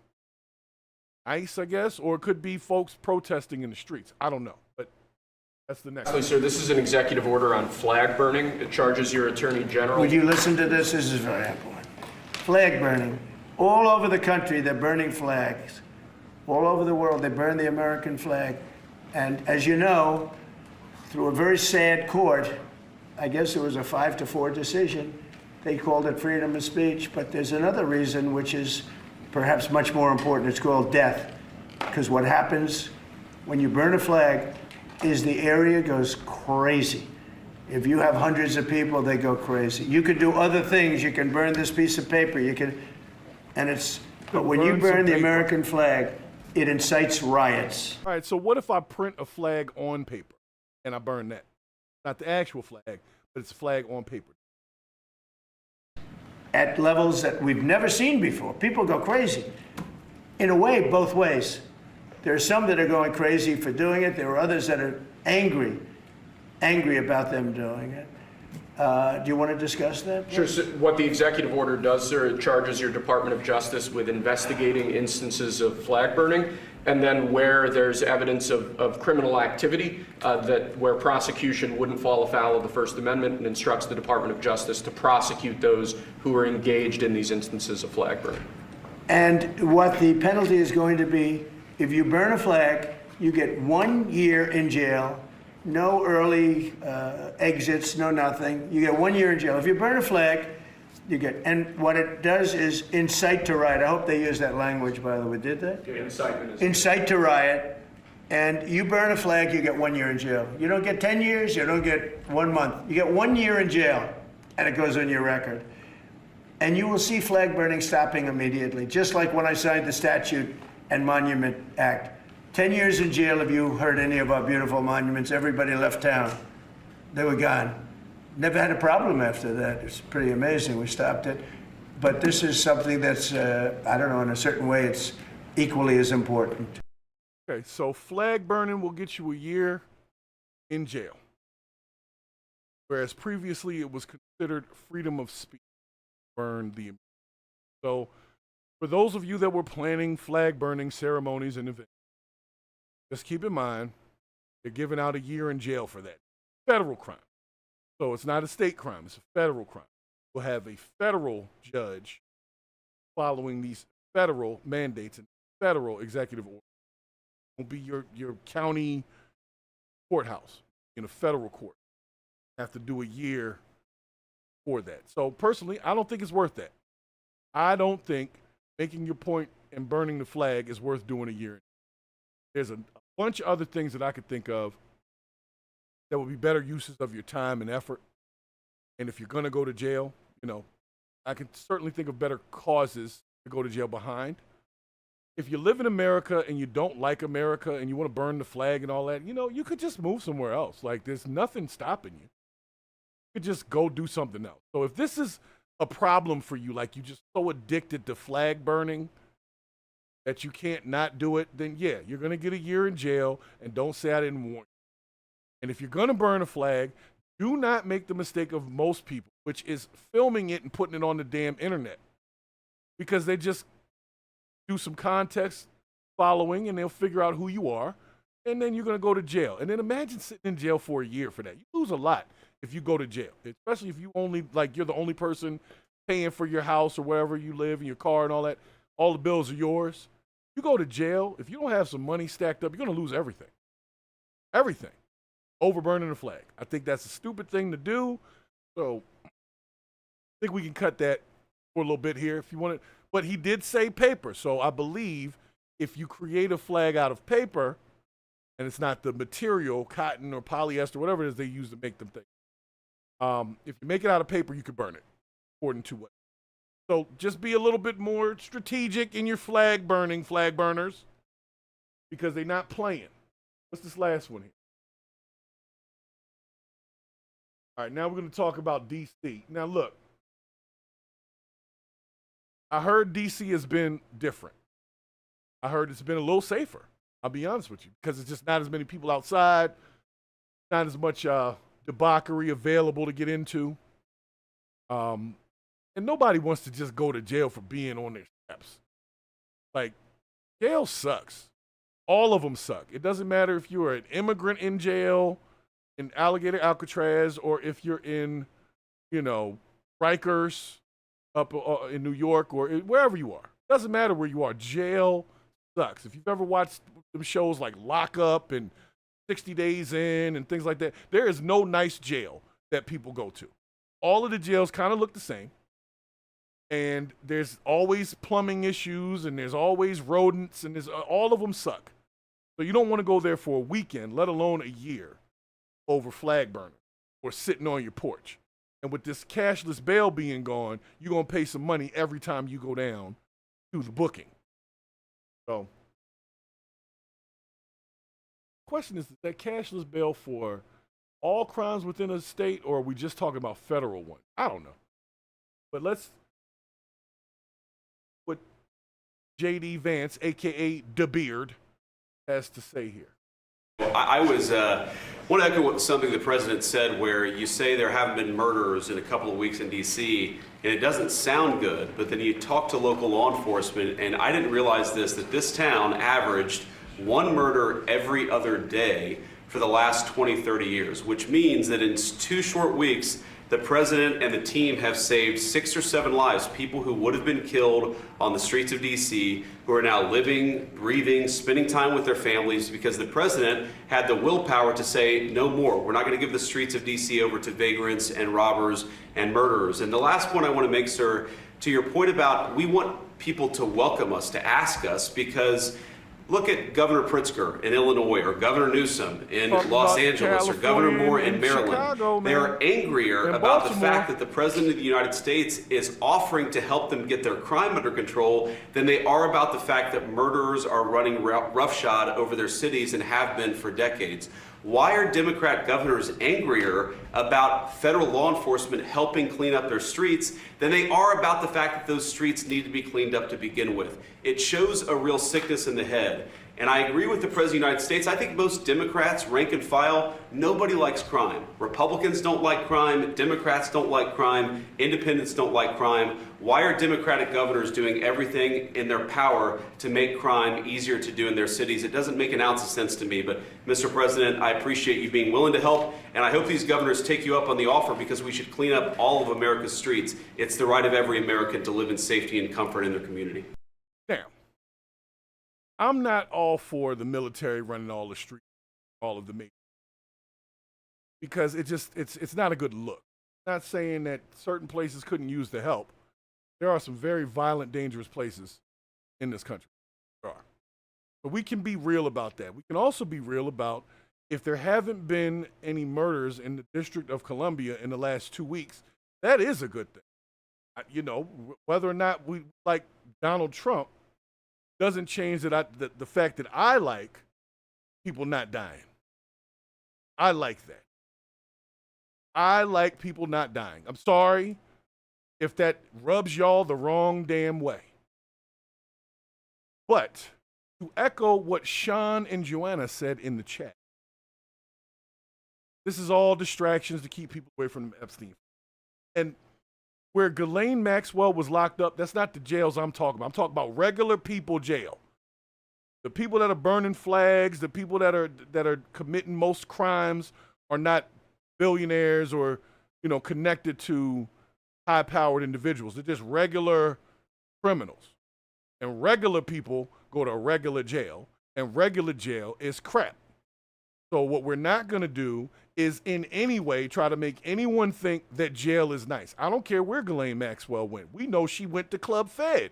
nice, I guess, or it could be folks protesting in the streets. I don't know, but that's the next. Actually, sir, this is an executive order on flag burning. It charges your Attorney General. Would you listen to this? This is very important. Flag burning. All over the country, they're burning flags. All over the world, they burn the American flag. And as you know, through a very sad court, I guess it was a 5-4 decision, they called it freedom of speech. But there's another reason, which is perhaps much more important. It's called death. Because what happens when you burn a flag is the area goes crazy. If you have hundreds of people, they go crazy. You can do other things. You can burn this piece of paper. You can, but when you burn the American flag, it incites riots. All right, so what if I print a flag on paper and I burn that? Not the actual flag, but it's a flag on paper. At levels that we've never seen before. People go crazy. In a way, both ways. There are some that are going crazy for doing it. There are others that are angry about them doing it. Do you want to discuss that? Sure. So what the executive order does, sir, it charges your Department of Justice with investigating instances of flag burning, and then where there's evidence of criminal activity, where prosecution wouldn't fall afoul of the First Amendment, and instructs the Department of Justice to prosecute those who are engaged in these instances of flag burning. And what the penalty is going to be, if you burn a flag, you get 1 year in jail. No early exits, no nothing. You get 1 year in jail. If you burn a flag, you get, and what it does is incite to riot. I hope they use that language, by the way. Did they? Yeah, incitement is incite to riot. And you burn a flag, you get 1 year in jail. You don't get 10 years, you don't get 1 month. You get 1 year in jail, and it goes on your record. And you will see flag burning stopping immediately, just like when I signed the Statute and Monument Act. 10 years in jail. If you heard any of our beautiful monuments, everybody left town. They were gone. Never had a problem after that. It's pretty amazing. We stopped it. But this is something that's, I don't know, in a certain way, it's equally as important. Okay, so flag burning will get you a year in jail. Whereas previously it was considered freedom of speech. Burn the. So for those of you that were planning flag burning ceremonies and events, just keep in mind, they're giving out a year in jail for that. Federal crime. So it's not a state crime, it's a federal crime. We'll have a federal judge following these federal mandates and federal executive orders. It won't be your county courthouse in a federal court. Have to do a year for that. So personally, I don't think it's worth that. I don't think making your point and burning the flag is worth doing a year. There's a bunch of other things that I could think of that would be better uses of your time and effort. And if you're going to go to jail, I can certainly think of better causes to go to jail behind. If you live in America and you don't like America and you want to burn the flag and all that, you could just move somewhere else. Like, there's nothing stopping you. You could just go do something else. So if this is a problem for you, like you're just so addicted to flag burning that you can't not do it, then yeah, you're going to get a year in jail, and don't say I didn't warn you. And if you're going to burn a flag, do not make the mistake of most people, which is filming it and putting it on the damn internet, because they just do some context following and they'll figure out who you are, and then you're going to go to jail. And then imagine sitting in jail for a year for that. You lose a lot if you go to jail, especially if you you're the only person paying for your house or wherever you live and your car and all that. All the bills are yours. You go to jail, if you don't have some money stacked up, you're going to lose everything. Everything. Over burning the flag. I think that's a stupid thing to do. So I think we can cut that for a little bit here if you want to. But he did say paper. So I believe if you create a flag out of paper, and it's not the material, cotton or polyester, whatever it is they use to make them things. If you make it out of paper, you can burn it, according to what. So just be a little bit more strategic in your flag burners, because they're not playing. What's this last one here? All right, now we're going to talk about D.C. Now, look, I heard D.C. has been different. I heard it's been a little safer. I'll be honest with you, because it's just not as many people outside, not as much debauchery available to get into. And nobody wants to just go to jail for being on their steps. Like, jail sucks. All of them suck. It doesn't matter if you're an immigrant in jail, in Alligator Alcatraz, or if you're in, Rikers up in New York or wherever you are. Doesn't matter where you are. Jail sucks. If you've ever watched them shows like Lock Up and 60 Days In and things like that, there is no nice jail that people go to. All of the jails kind of look the same. And there's always plumbing issues, and there's always rodents, and all of them suck. So you don't want to go there for a weekend, let alone a year, over flag burning or sitting on your porch. And with this cashless bail being gone, you're going to pay some money every time you go down to the booking. So the question is that cashless bail for all crimes within a state, or are we just talking about federal ones? I don't know. But let's what J.D. Vance, a.k.a. DeBeard, has to say here. I want to echo something the president said, where you say there haven't been murders in a couple of weeks in D.C., and it doesn't sound good, but then you talk to local law enforcement, and I didn't realize that this town averaged one murder every other day for the last 20, 30 years, which means that in 2 short weeks, the president and the team have saved 6 or 7 lives, people who would have been killed on the streets of D.C., who are now living, breathing, spending time with their families, because the president had the willpower to say no more. We're not going to give the streets of D.C. over to vagrants and robbers and murderers. And the last point I want to make, sir, to your point about we want people to welcome us, to ask us, because Look at Governor Pritzker in Illinois, or Governor Newsom in Talking Los about Angeles, or Governor California Moore in and Maryland. Chicago, They are angrier And about the Baltimore. fact that the President of the United States is offering to help them get their crime under control than they are about the fact that murderers are running roughshod over their cities and have been for decades. Why are Democrat governors angrier about federal law enforcement helping clean up their streets than they are about the fact that those streets need to be cleaned up to begin with? It shows a real sickness in the head. And I agree with the President of the United States. I think most Democrats, rank and file, nobody likes crime. Republicans don't like crime. Democrats don't like crime. Independents don't like crime. Why are Democratic governors doing everything in their power to make crime easier to do in their cities? It doesn't make an ounce of sense to me. But, Mr. President, I appreciate you being willing to help. And I hope these governors take you up on the offer, because we should clean up all of America's streets. It's the right of every American to live in safety and comfort in their community. Now, I'm not all for the military running all the streets, all of the major, because it's not a good look. I'm not saying that certain places couldn't use the help. There are some very violent, dangerous places in this country. There are. But we can be real about that. We can also be real about if there haven't been any murders in the District of Columbia in the last 2 weeks, that is a good thing. You know, whether or not we like Donald Trump doesn't change the fact that I like people not dying. I like that. I like people not dying. I'm sorry if that rubs y'all the wrong damn way. But to echo what Sean and Joanna said in the chat, this is all distractions to keep people away from Epstein. And where Ghislaine Maxwell was locked up, that's not the jails I'm talking about. I'm talking about regular people jail. The people that are burning flags, the people that are committing most crimes are not billionaires or, you know, connected to high-powered individuals. They're just regular criminals. And regular people go to a regular jail, and regular jail is crap. So what we're not going to do is in any way try to make anyone think that jail is nice. I don't care where Ghislaine Maxwell went. We know she went to Club Fed,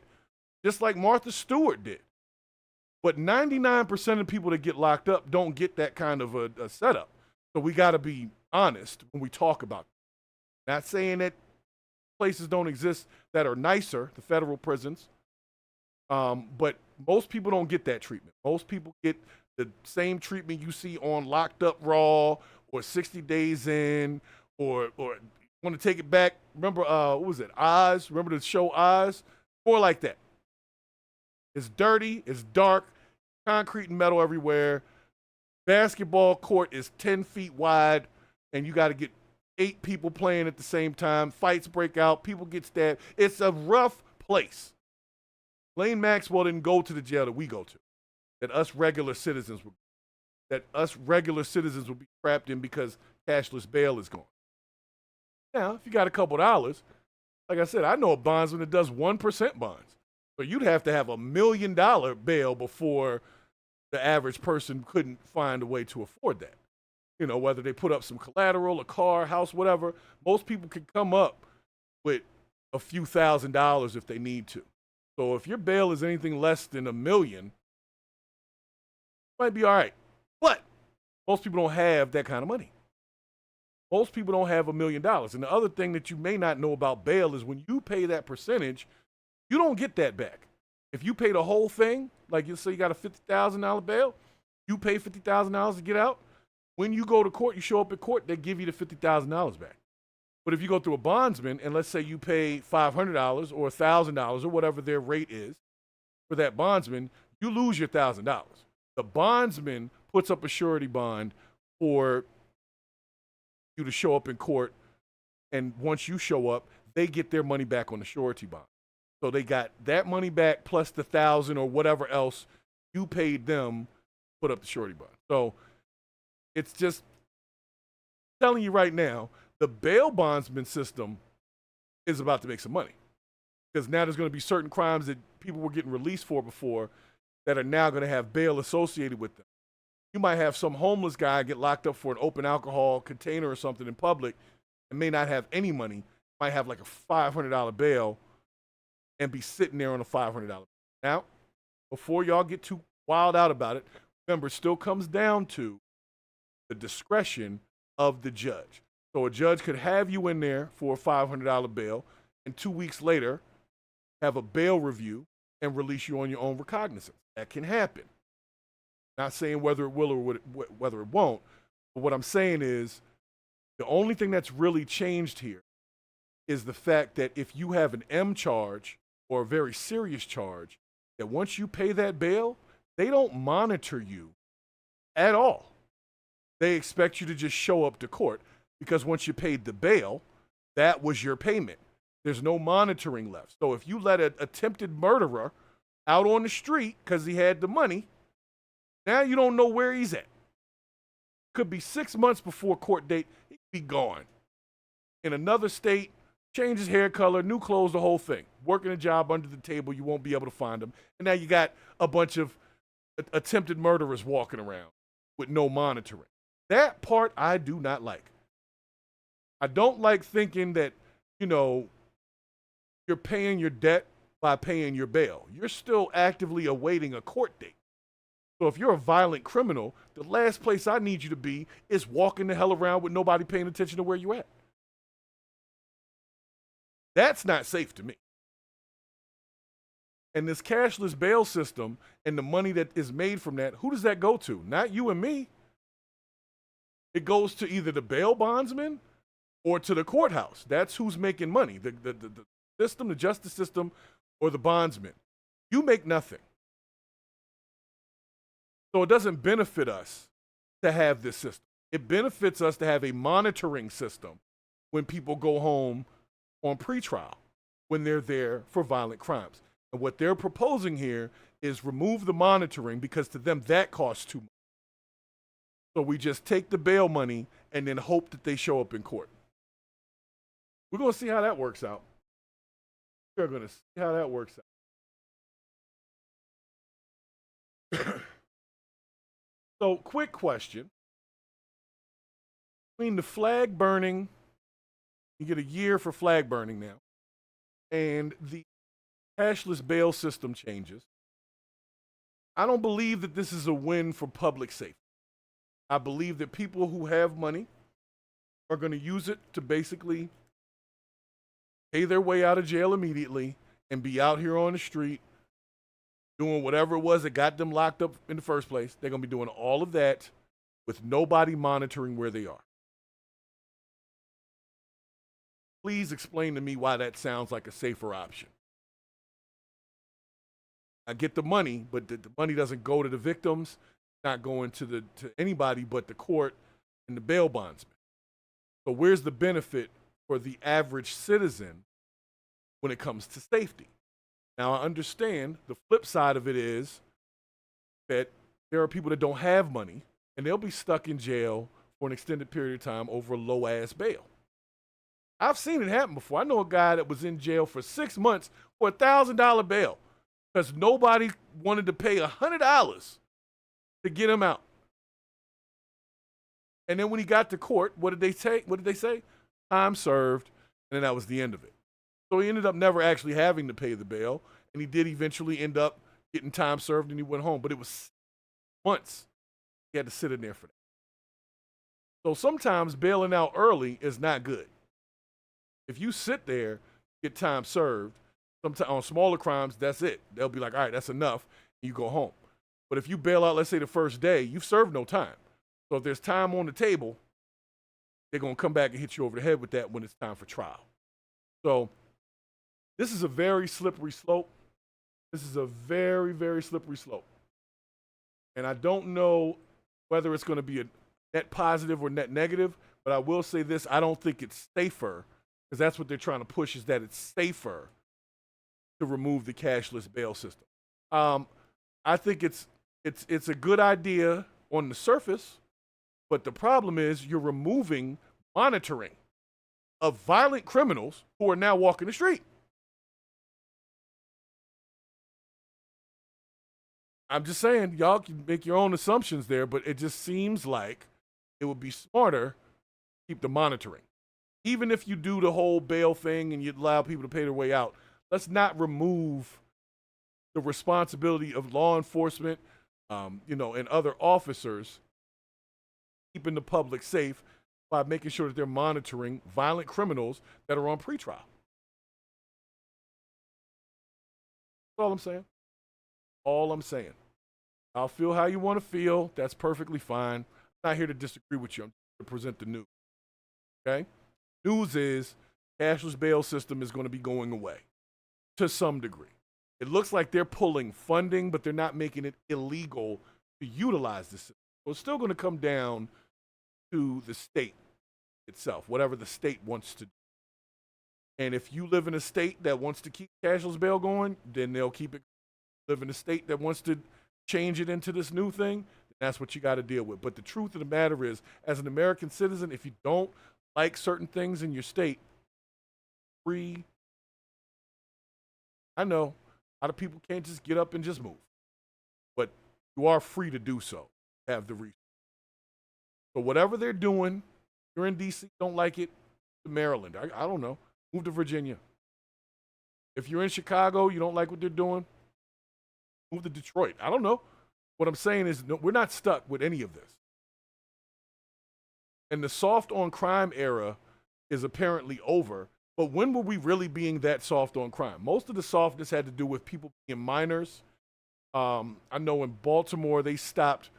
just like Martha Stewart did. But 99% of people that get locked up don't get that kind of a setup. So we got to be honest when we talk about it. Not saying that places don't exist that are nicer, the federal prisons, but most people don't get that treatment. Most people get the same treatment you see on Locked Up Raw or 60 Days In, or want to take it back. Remember, what was it, Oz? Remember the show Oz? More like that. It's dirty, it's dark, concrete and metal everywhere. Basketball court is 10 feet wide, and you got to get 8 people playing at the same time. Fights break out, people get stabbed. It's a rough place. Ghislaine Maxwell didn't go to the jail that we go to, that us regular citizens would be trapped in because cashless bail is gone. Now, if you got a couple dollars, like I said, I know a bondsman that does 1% bonds. So you'd have to have $1 million bail before the average person couldn't find a way to afford that. You know, whether they put up some collateral, a car, house, whatever, most people can come up with a few $1,000s if they need to. So if your bail is anything less than $1 million, it might be all right. But most people don't have that kind of money. Most people don't have $1 million. And the other thing that you may not know about bail is when you pay that percentage, you don't get that back. If you pay the whole thing, like you say you got a $50,000 bail, you pay $50,000 to get out. When you go to court, you show up at court, they give you the $50,000 back. But if you go through a bondsman, and let's say you pay $500 or $1,000 or whatever their rate is for that bondsman, you lose your $1,000. The bondsman puts up a surety bond for you to show up in court, and once you show up, they get their money back on the surety bond. So they got that money back plus the $1,000 or whatever else you paid them, put up the surety bond. So it's just telling you right now, the bail bondsman system is about to make some money, because now there's going to be certain crimes that people were getting released for before that are now going to have bail associated with them. You might have some homeless guy get locked up for an open alcohol container or something in public and may not have any money, might have like a $500 bail and be sitting there on a $500 bail. Now, before y'all get too wild out about it. Remember, it still comes down to the discretion of the judge. So a judge could have you in there for a $500 bail and 2 weeks later have a bail review and release you on your own recognizance. That can happen. Not saying whether it will or whether it won't, but what I'm saying is the only thing that's really changed here is the fact that if you have an M charge or a very serious charge, that once you pay that bail, they don't monitor you at all. They expect you to just show up to court because once you paid the bail, that was your payment. There's no monitoring left. So if you let an attempted murderer out on the street because he had the money, now you don't know where he's at. Could be 6 months before court date, he'd be gone. In another state, change his hair color, new clothes, the whole thing. Working a job under the table, you won't be able to find him. And now you got a bunch of attempted murderers walking around with no monitoring. That part I do not like. I don't like thinking that, you're paying your debt by paying your bail. You're still actively awaiting a court date. So if you're a violent criminal, the last place I need you to be is walking the hell around with nobody paying attention to where you're at. That's not safe to me. And this cashless bail system and the money that is made from that, who does that go to? Not you and me. It goes to either the bail bondsman or to the courthouse. That's who's making money. The system, the justice system, or the bondsman. You make nothing. So it doesn't benefit us to have this system. It benefits us to have a monitoring system when people go home on pretrial, when they're there for violent crimes. And what they're proposing here is remove the monitoring because to them that costs too much. So we just take the bail money and then hope that they show up in court. We're going to see how that works out. We're going to see how that works out. So, quick question. Between the flag burning, you get a year for flag burning now, and the cashless bail system changes, I don't believe that this is a win for public safety. I believe that people who have money are going to use it to basically pay their way out of jail immediately and be out here on the street doing whatever it was that got them locked up in the first place. They're going to be doing all of that with nobody monitoring where they are. Please explain to me why that sounds like a safer option. I get the money, but the money doesn't go to the victims, not going to anybody but the court and the bail bondsman. So where's the benefit for the average citizen when it comes to safety? Now, I understand the flip side of it is that there are people that don't have money, and they'll be stuck in jail for an extended period of time over a low-ass bail. I've seen it happen before. I know a guy that was in jail for 6 months for a $1,000 bail because nobody wanted to pay $100 to get him out. And then when he got to court, what did they say? Time served, and then that was the end of it. So he ended up never actually having to pay the bail, and he did eventually end up getting time served, and he went home. But it was months he had to sit in there for that. So sometimes bailing out early is not good. If you sit there, get time served, sometimes on smaller crimes, that's it. They'll be like, all right, that's enough, and you go home. But if you bail out, let's say the first day, you've served no time. So if there's time on the table, they're going to come back and hit you over the head with that when it's time for trial. So this is a very slippery slope. This is a very, very slippery slope. And I don't know whether it's going to be a net positive or net negative, but I will say this, I don't think it's safer, because that's what they're trying to push, is that it's safer to remove the cashless bail system. I think it's a good idea on the surface, but the problem is you're removing monitoring of violent criminals who are now walking the street. I'm just saying, y'all can make your own assumptions there, but it just seems like it would be smarter to keep the monitoring. Even if you do the whole bail thing and you allow people to pay their way out, let's not remove the responsibility of law enforcement and other officers keeping the public safe by making sure that they're monitoring violent criminals that are on pretrial. That's all I'm saying. All I'm saying. I'll feel how you want to feel. That's perfectly fine. I'm not here to disagree with you. I'm here to present the news. Okay? News is cashless bail system is going to be going away to some degree. It looks like they're pulling funding, but they're not making it illegal to utilize this system. So it's still going to come down to the state itself, whatever the state wants to do. And if you live in a state that wants to keep cashless bail going, then they'll keep it. Live in a state that wants to change it into this new thing, that's what you got to deal with. But the truth of the matter is, as an American citizen, if you don't like certain things in your state, free. I know a lot of people can't just get up and just move, but you are free to do so. Have the resources. So whatever they're doing, you're in D.C., don't like it, to Maryland. I don't know. Move to Virginia. If you're in Chicago, you don't like what they're doing, move to Detroit. I don't know. What I'm saying is, no, we're not stuck with any of this. And the soft on crime era is apparently over. But when were we really being that soft on crime? Most of the softness had to do with people being minors. I know in Baltimore, they stopped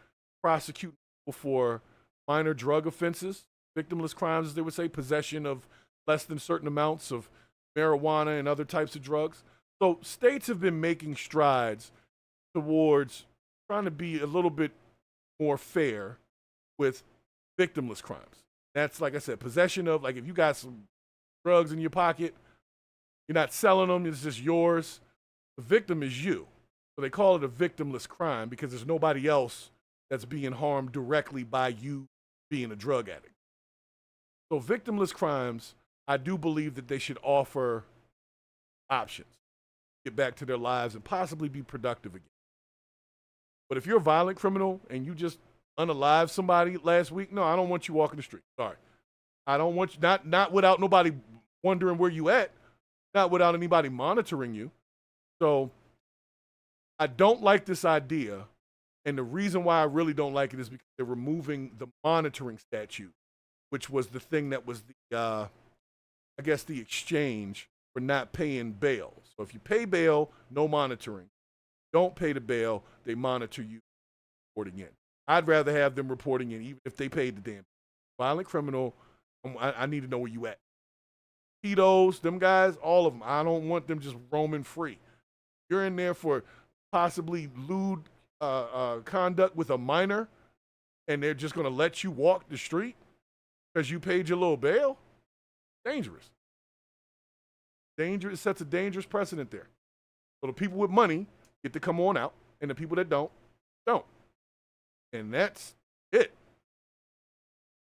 prosecuting people for minor drug offenses, victimless crimes, as they would say, possession of less than certain amounts of marijuana and other types of drugs. So states have been making strides towards trying to be a little bit more fair with victimless crimes. That's, like I said, possession of, like if you got some drugs in your pocket, you're not selling them, it's just yours. The victim is you. So they call it a victimless crime because there's nobody else that's being harmed directly by you being a drug addict. So victimless crimes, I do believe that they should offer options, get back to their lives and possibly be productive again. But if you're a violent criminal and you just unalive somebody last week, no, I don't want you walking the street. Sorry. I don't want you, not without nobody wondering where you at, not without anybody monitoring you. So I don't like this idea. And the reason why I really don't like it is because they're removing the monitoring statute, which was the thing that was the, the exchange for not paying bail. So if you pay bail, no monitoring. Don't pay the bail, they monitor you reporting in. I'd rather have them reporting in, even if they paid the damn. Violent criminal, I need to know where you at. Pedos, them guys, all of them. I don't want them just roaming free. You're in there for possibly lewd conduct with a minor, and they're just going to let you walk the street because you paid your little bail. Dangerous. Dangerous. It sets a dangerous precedent there. So the people with money get to come on out, and the people that don't. And that's it.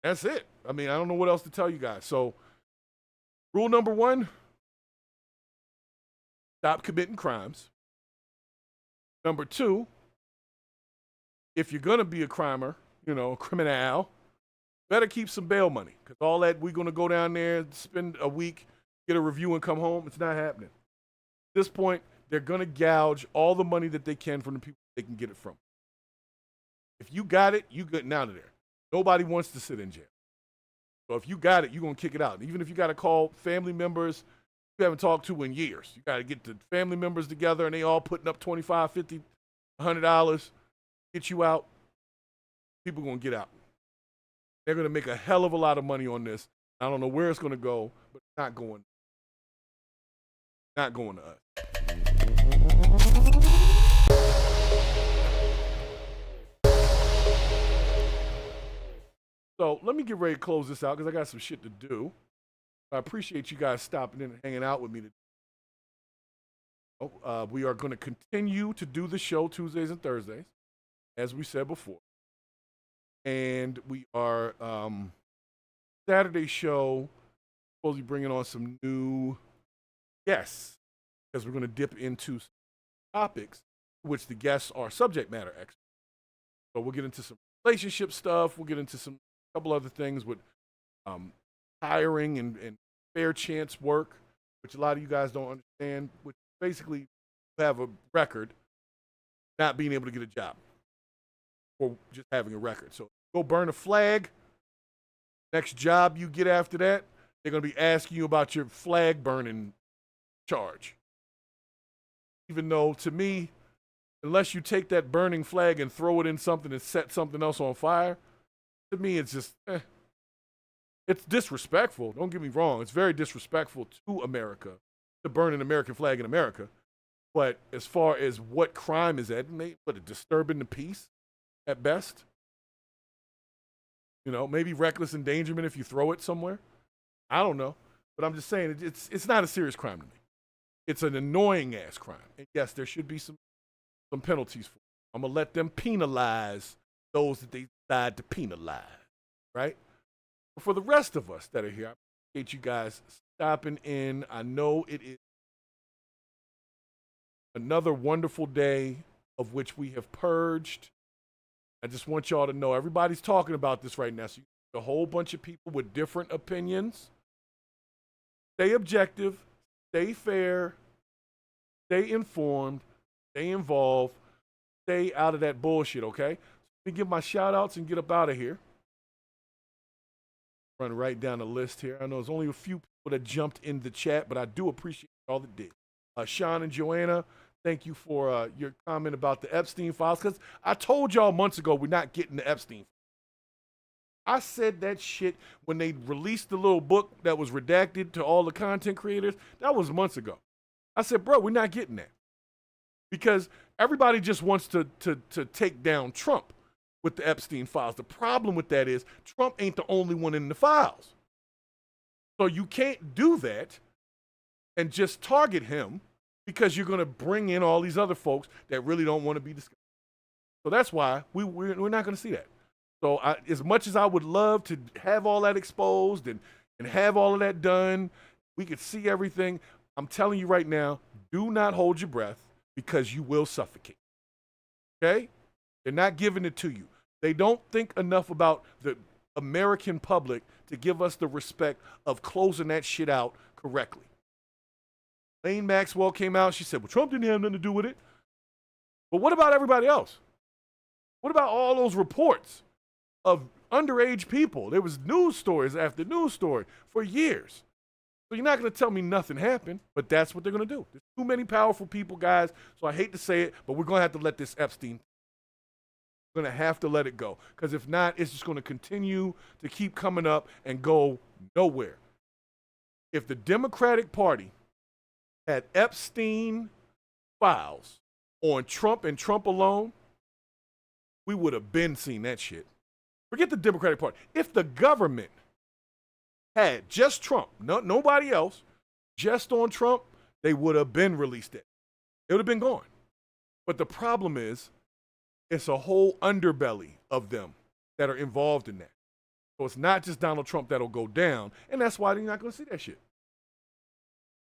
That's it. I mean, I don't know what else to tell you guys. So, rule number 1, stop committing crimes. Number 2, if you're going to be a crimer, a criminal, better keep some bail money. Because all that, we're going to go down there, spend a week, get a review, and come home, it's not happening. At this point, they're going to gouge all the money that they can from the people they can get it from. If you got it, you getting out of there. Nobody wants to sit in jail. So if you got it, you're going to kick it out. Even if you got to call family members you haven't talked to in years. You got to get the family members together, and they all putting up $25, $50, $100, get you out. People going to get out. They're going to make a hell of a lot of money on this. I don't know where it's going to go, but it's not going to us. So let me get ready to close this out because I got some shit to do. I appreciate you guys stopping in and hanging out with me today. We are going to continue to do the show Tuesdays and Thursdays, as we said before. And we are, Saturday show, supposed to be bringing on some new guests because we're going to dip into some topics which the guests are subject matter experts. So we'll get into some relationship stuff. We'll get into some couple other things with hiring and fair chance work, which a lot of you guys don't understand, which basically have a record not being able to get a job. for just having a record. So go burn a flag. Next job you get after that, they're going to be asking you about your flag burning charge. Even though, to me, unless you take that burning flag and throw it in something and set something else on fire, to me it's just, it's disrespectful. Don't get me wrong. It's very disrespectful to America to burn an American flag in America. But as far as what crime is that, disturbing the peace at best? You know, maybe reckless endangerment if you throw it somewhere. I don't know. But I'm just saying it's not a serious crime to me. It's an annoying ass crime. And yes, there should be some penalties for it. I'm going to let them penalize those that they decide to penalize, right? But for the rest of us that are here, I appreciate you guys stopping in. I know it is another wonderful day of which we have purged. I just want y'all to know everybody's talking about this right now. So a whole bunch of people with different opinions. Stay objective, stay fair, stay informed, stay involved, stay out of that bullshit, okay? Let me give my shout outs and get up out of here. Run right down the list here. I know there's only a few people that jumped in the chat, but I do appreciate all that did. Sean and Joanna, thank you for your comment about the Epstein files, because I told y'all months ago we're not getting the Epstein. I said that shit when they released the little book that was redacted to all the content creators. That was months ago. I said, bro, we're not getting that. Because everybody just wants to take down Trump with the Epstein files. The problem with that is Trump ain't the only one in the files. So you can't do that and just target him because you're going to bring in all these other folks that really don't want to be discussed. So that's why we're not going to see that. So as much as I would love to have all that exposed and have all of that done, we could see everything. I'm telling you right now, do not hold your breath because you will suffocate. Okay? They're not giving it to you. They don't think enough about the American public to give us the respect of closing that shit out correctly. Lane Maxwell came out. She said, well, Trump didn't have nothing to do with it. But what about everybody else? What about all those reports of underage people? There was news stories after news story for years. So you're not going to tell me nothing happened, but that's what they're going to do. There's too many powerful people, guys, so I hate to say it, but we're going to have to let this Epstein, we're going to have to let it go. Because if not, it's just going to continue to keep coming up and go nowhere. If the Democratic Party had Epstein files on Trump and Trump alone, we would have been seeing that shit. Forget the Democratic Party. If the government had just Trump, nobody else, just on Trump, they would have been released it. It would have been gone. But the problem is, it's a whole underbelly of them that are involved in that. So it's not just Donald Trump that'll go down, and that's why you're not going to see that shit.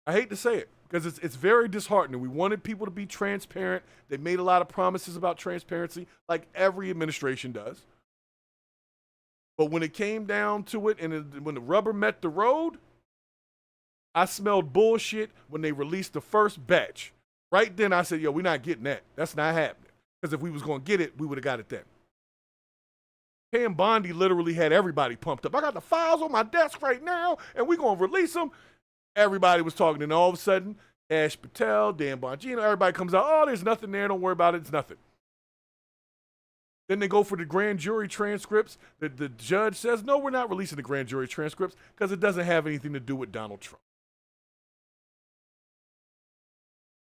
I hate to say it, because it's very disheartening. We wanted people to be transparent. They made a lot of promises about transparency, like every administration does. But when it came down to it, and when the rubber met the road, I smelled bullshit when they released the first batch. Right then, I said, yo, we're not getting that. That's not happening. Because if we was going to get it, we would have got it then. Pam Bondi literally had everybody pumped up. I got the files on my desk right now, and we're going to release them. Everybody was talking, and all of a sudden, Ash Patel, Dan Bongino, everybody comes out, oh, there's nothing there. Don't worry about it. It's nothing. Then they go for the grand jury transcripts. The judge says, no, we're not releasing the grand jury transcripts because it doesn't have anything to do with Donald Trump.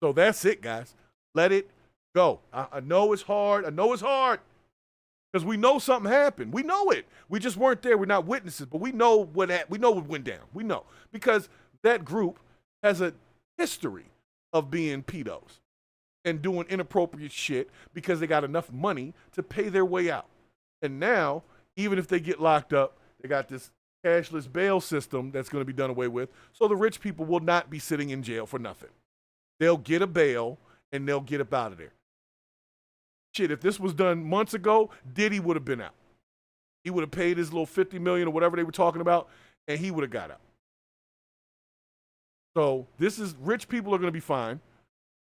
So that's it, guys. Let it go. I know it's hard. I know it's hard because we know something happened. We know it. We just weren't there. We're not witnesses, but we know what went down. We know because that group has a history of being pedos and doing inappropriate shit because they got enough money to pay their way out. And now, even if they get locked up, they got this cashless bail system that's going to be done away with, so the rich people will not be sitting in jail for nothing. They'll get a bail, and they'll get up out of there. Shit, if this was done months ago, Diddy would have been out. He would have paid his little $50 million or whatever they were talking about, and he would have got out. So this is, rich people are going to be fine.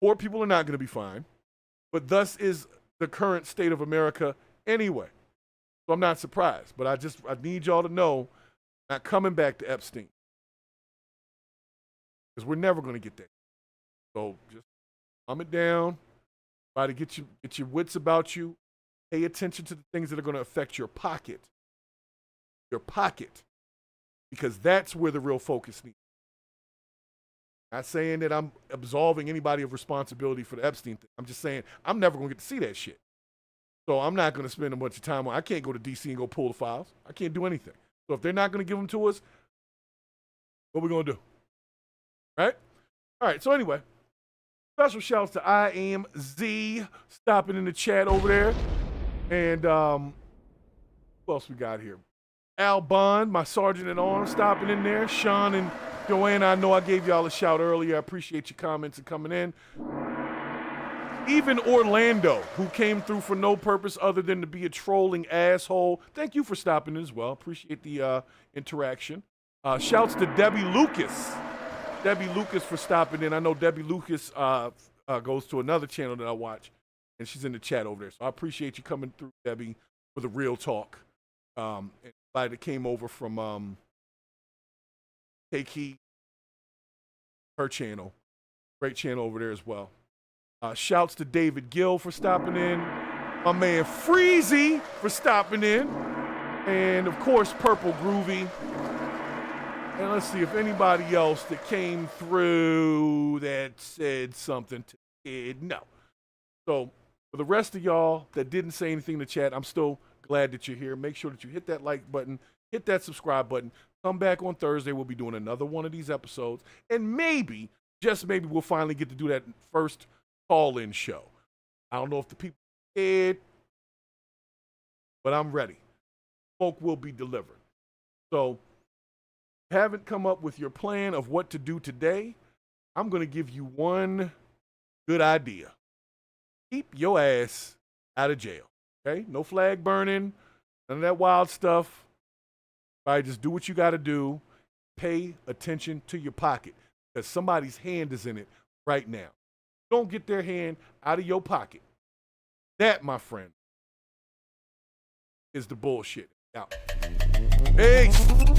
Poor people are not going to be fine. But thus is the current state of America Anyway, so I'm not surprised, but I need y'all to know, not coming back to Epstein. Because we're never going to get that. So just calm it down. Try to get your wits about you. Pay attention to the things that are going to affect your pocket. Your pocket. Because that's where the real focus needs. Not saying that I'm absolving anybody of responsibility for the Epstein thing. I'm just saying I'm never going to get to see that shit. So I'm not going to spend a bunch of time on. I can't go to D.C. and go pull the files. I can't do anything. So if they're not going to give them to us, what are we going to do? Right? All right. So anyway, special shouts to I Am Z stopping in the chat over there. And who else we got here? Al Bond, my sergeant at arms, stopping in there. Sean and Joanna, I know I gave y'all a shout earlier. I appreciate your comments and coming in. Even Orlando, who came through for no purpose other than to be a trolling asshole. Thank you for stopping in as well. Appreciate the interaction. Shouts to Debbie Lucas. Debbie Lucas for stopping in. I know Debbie Lucas goes to another channel that I watch, and she's in the chat over there. So I appreciate you coming through, Debbie, for the real talk. And glad that came over from Take Heed, her channel. Great channel over there as well. Shouts to David Gill for stopping in. My man Freezy for stopping in. And, of course, Purple Groovy. And let's see if anybody else that came through that said something to Ed. No. So, for the rest of y'all that didn't say anything in the chat, I'm still glad that you're here. Make sure that you hit that like button, hit that subscribe button. Come back on Thursday. We'll be doing another one of these episodes. And maybe, just maybe, we'll finally get to do that first call-in show. I don't know if the people are scared, but I'm ready. Smoke will be delivered. So, if you haven't come up with your plan of what to do today, I'm going to give you one good idea. Keep your ass out of jail, okay? No flag burning, none of that wild stuff. All right, just do what you got to do. Pay attention to your pocket because somebody's hand is in it right now. Don't get their hand out of your pocket. That, my friend, is the bullshit. Now, peace.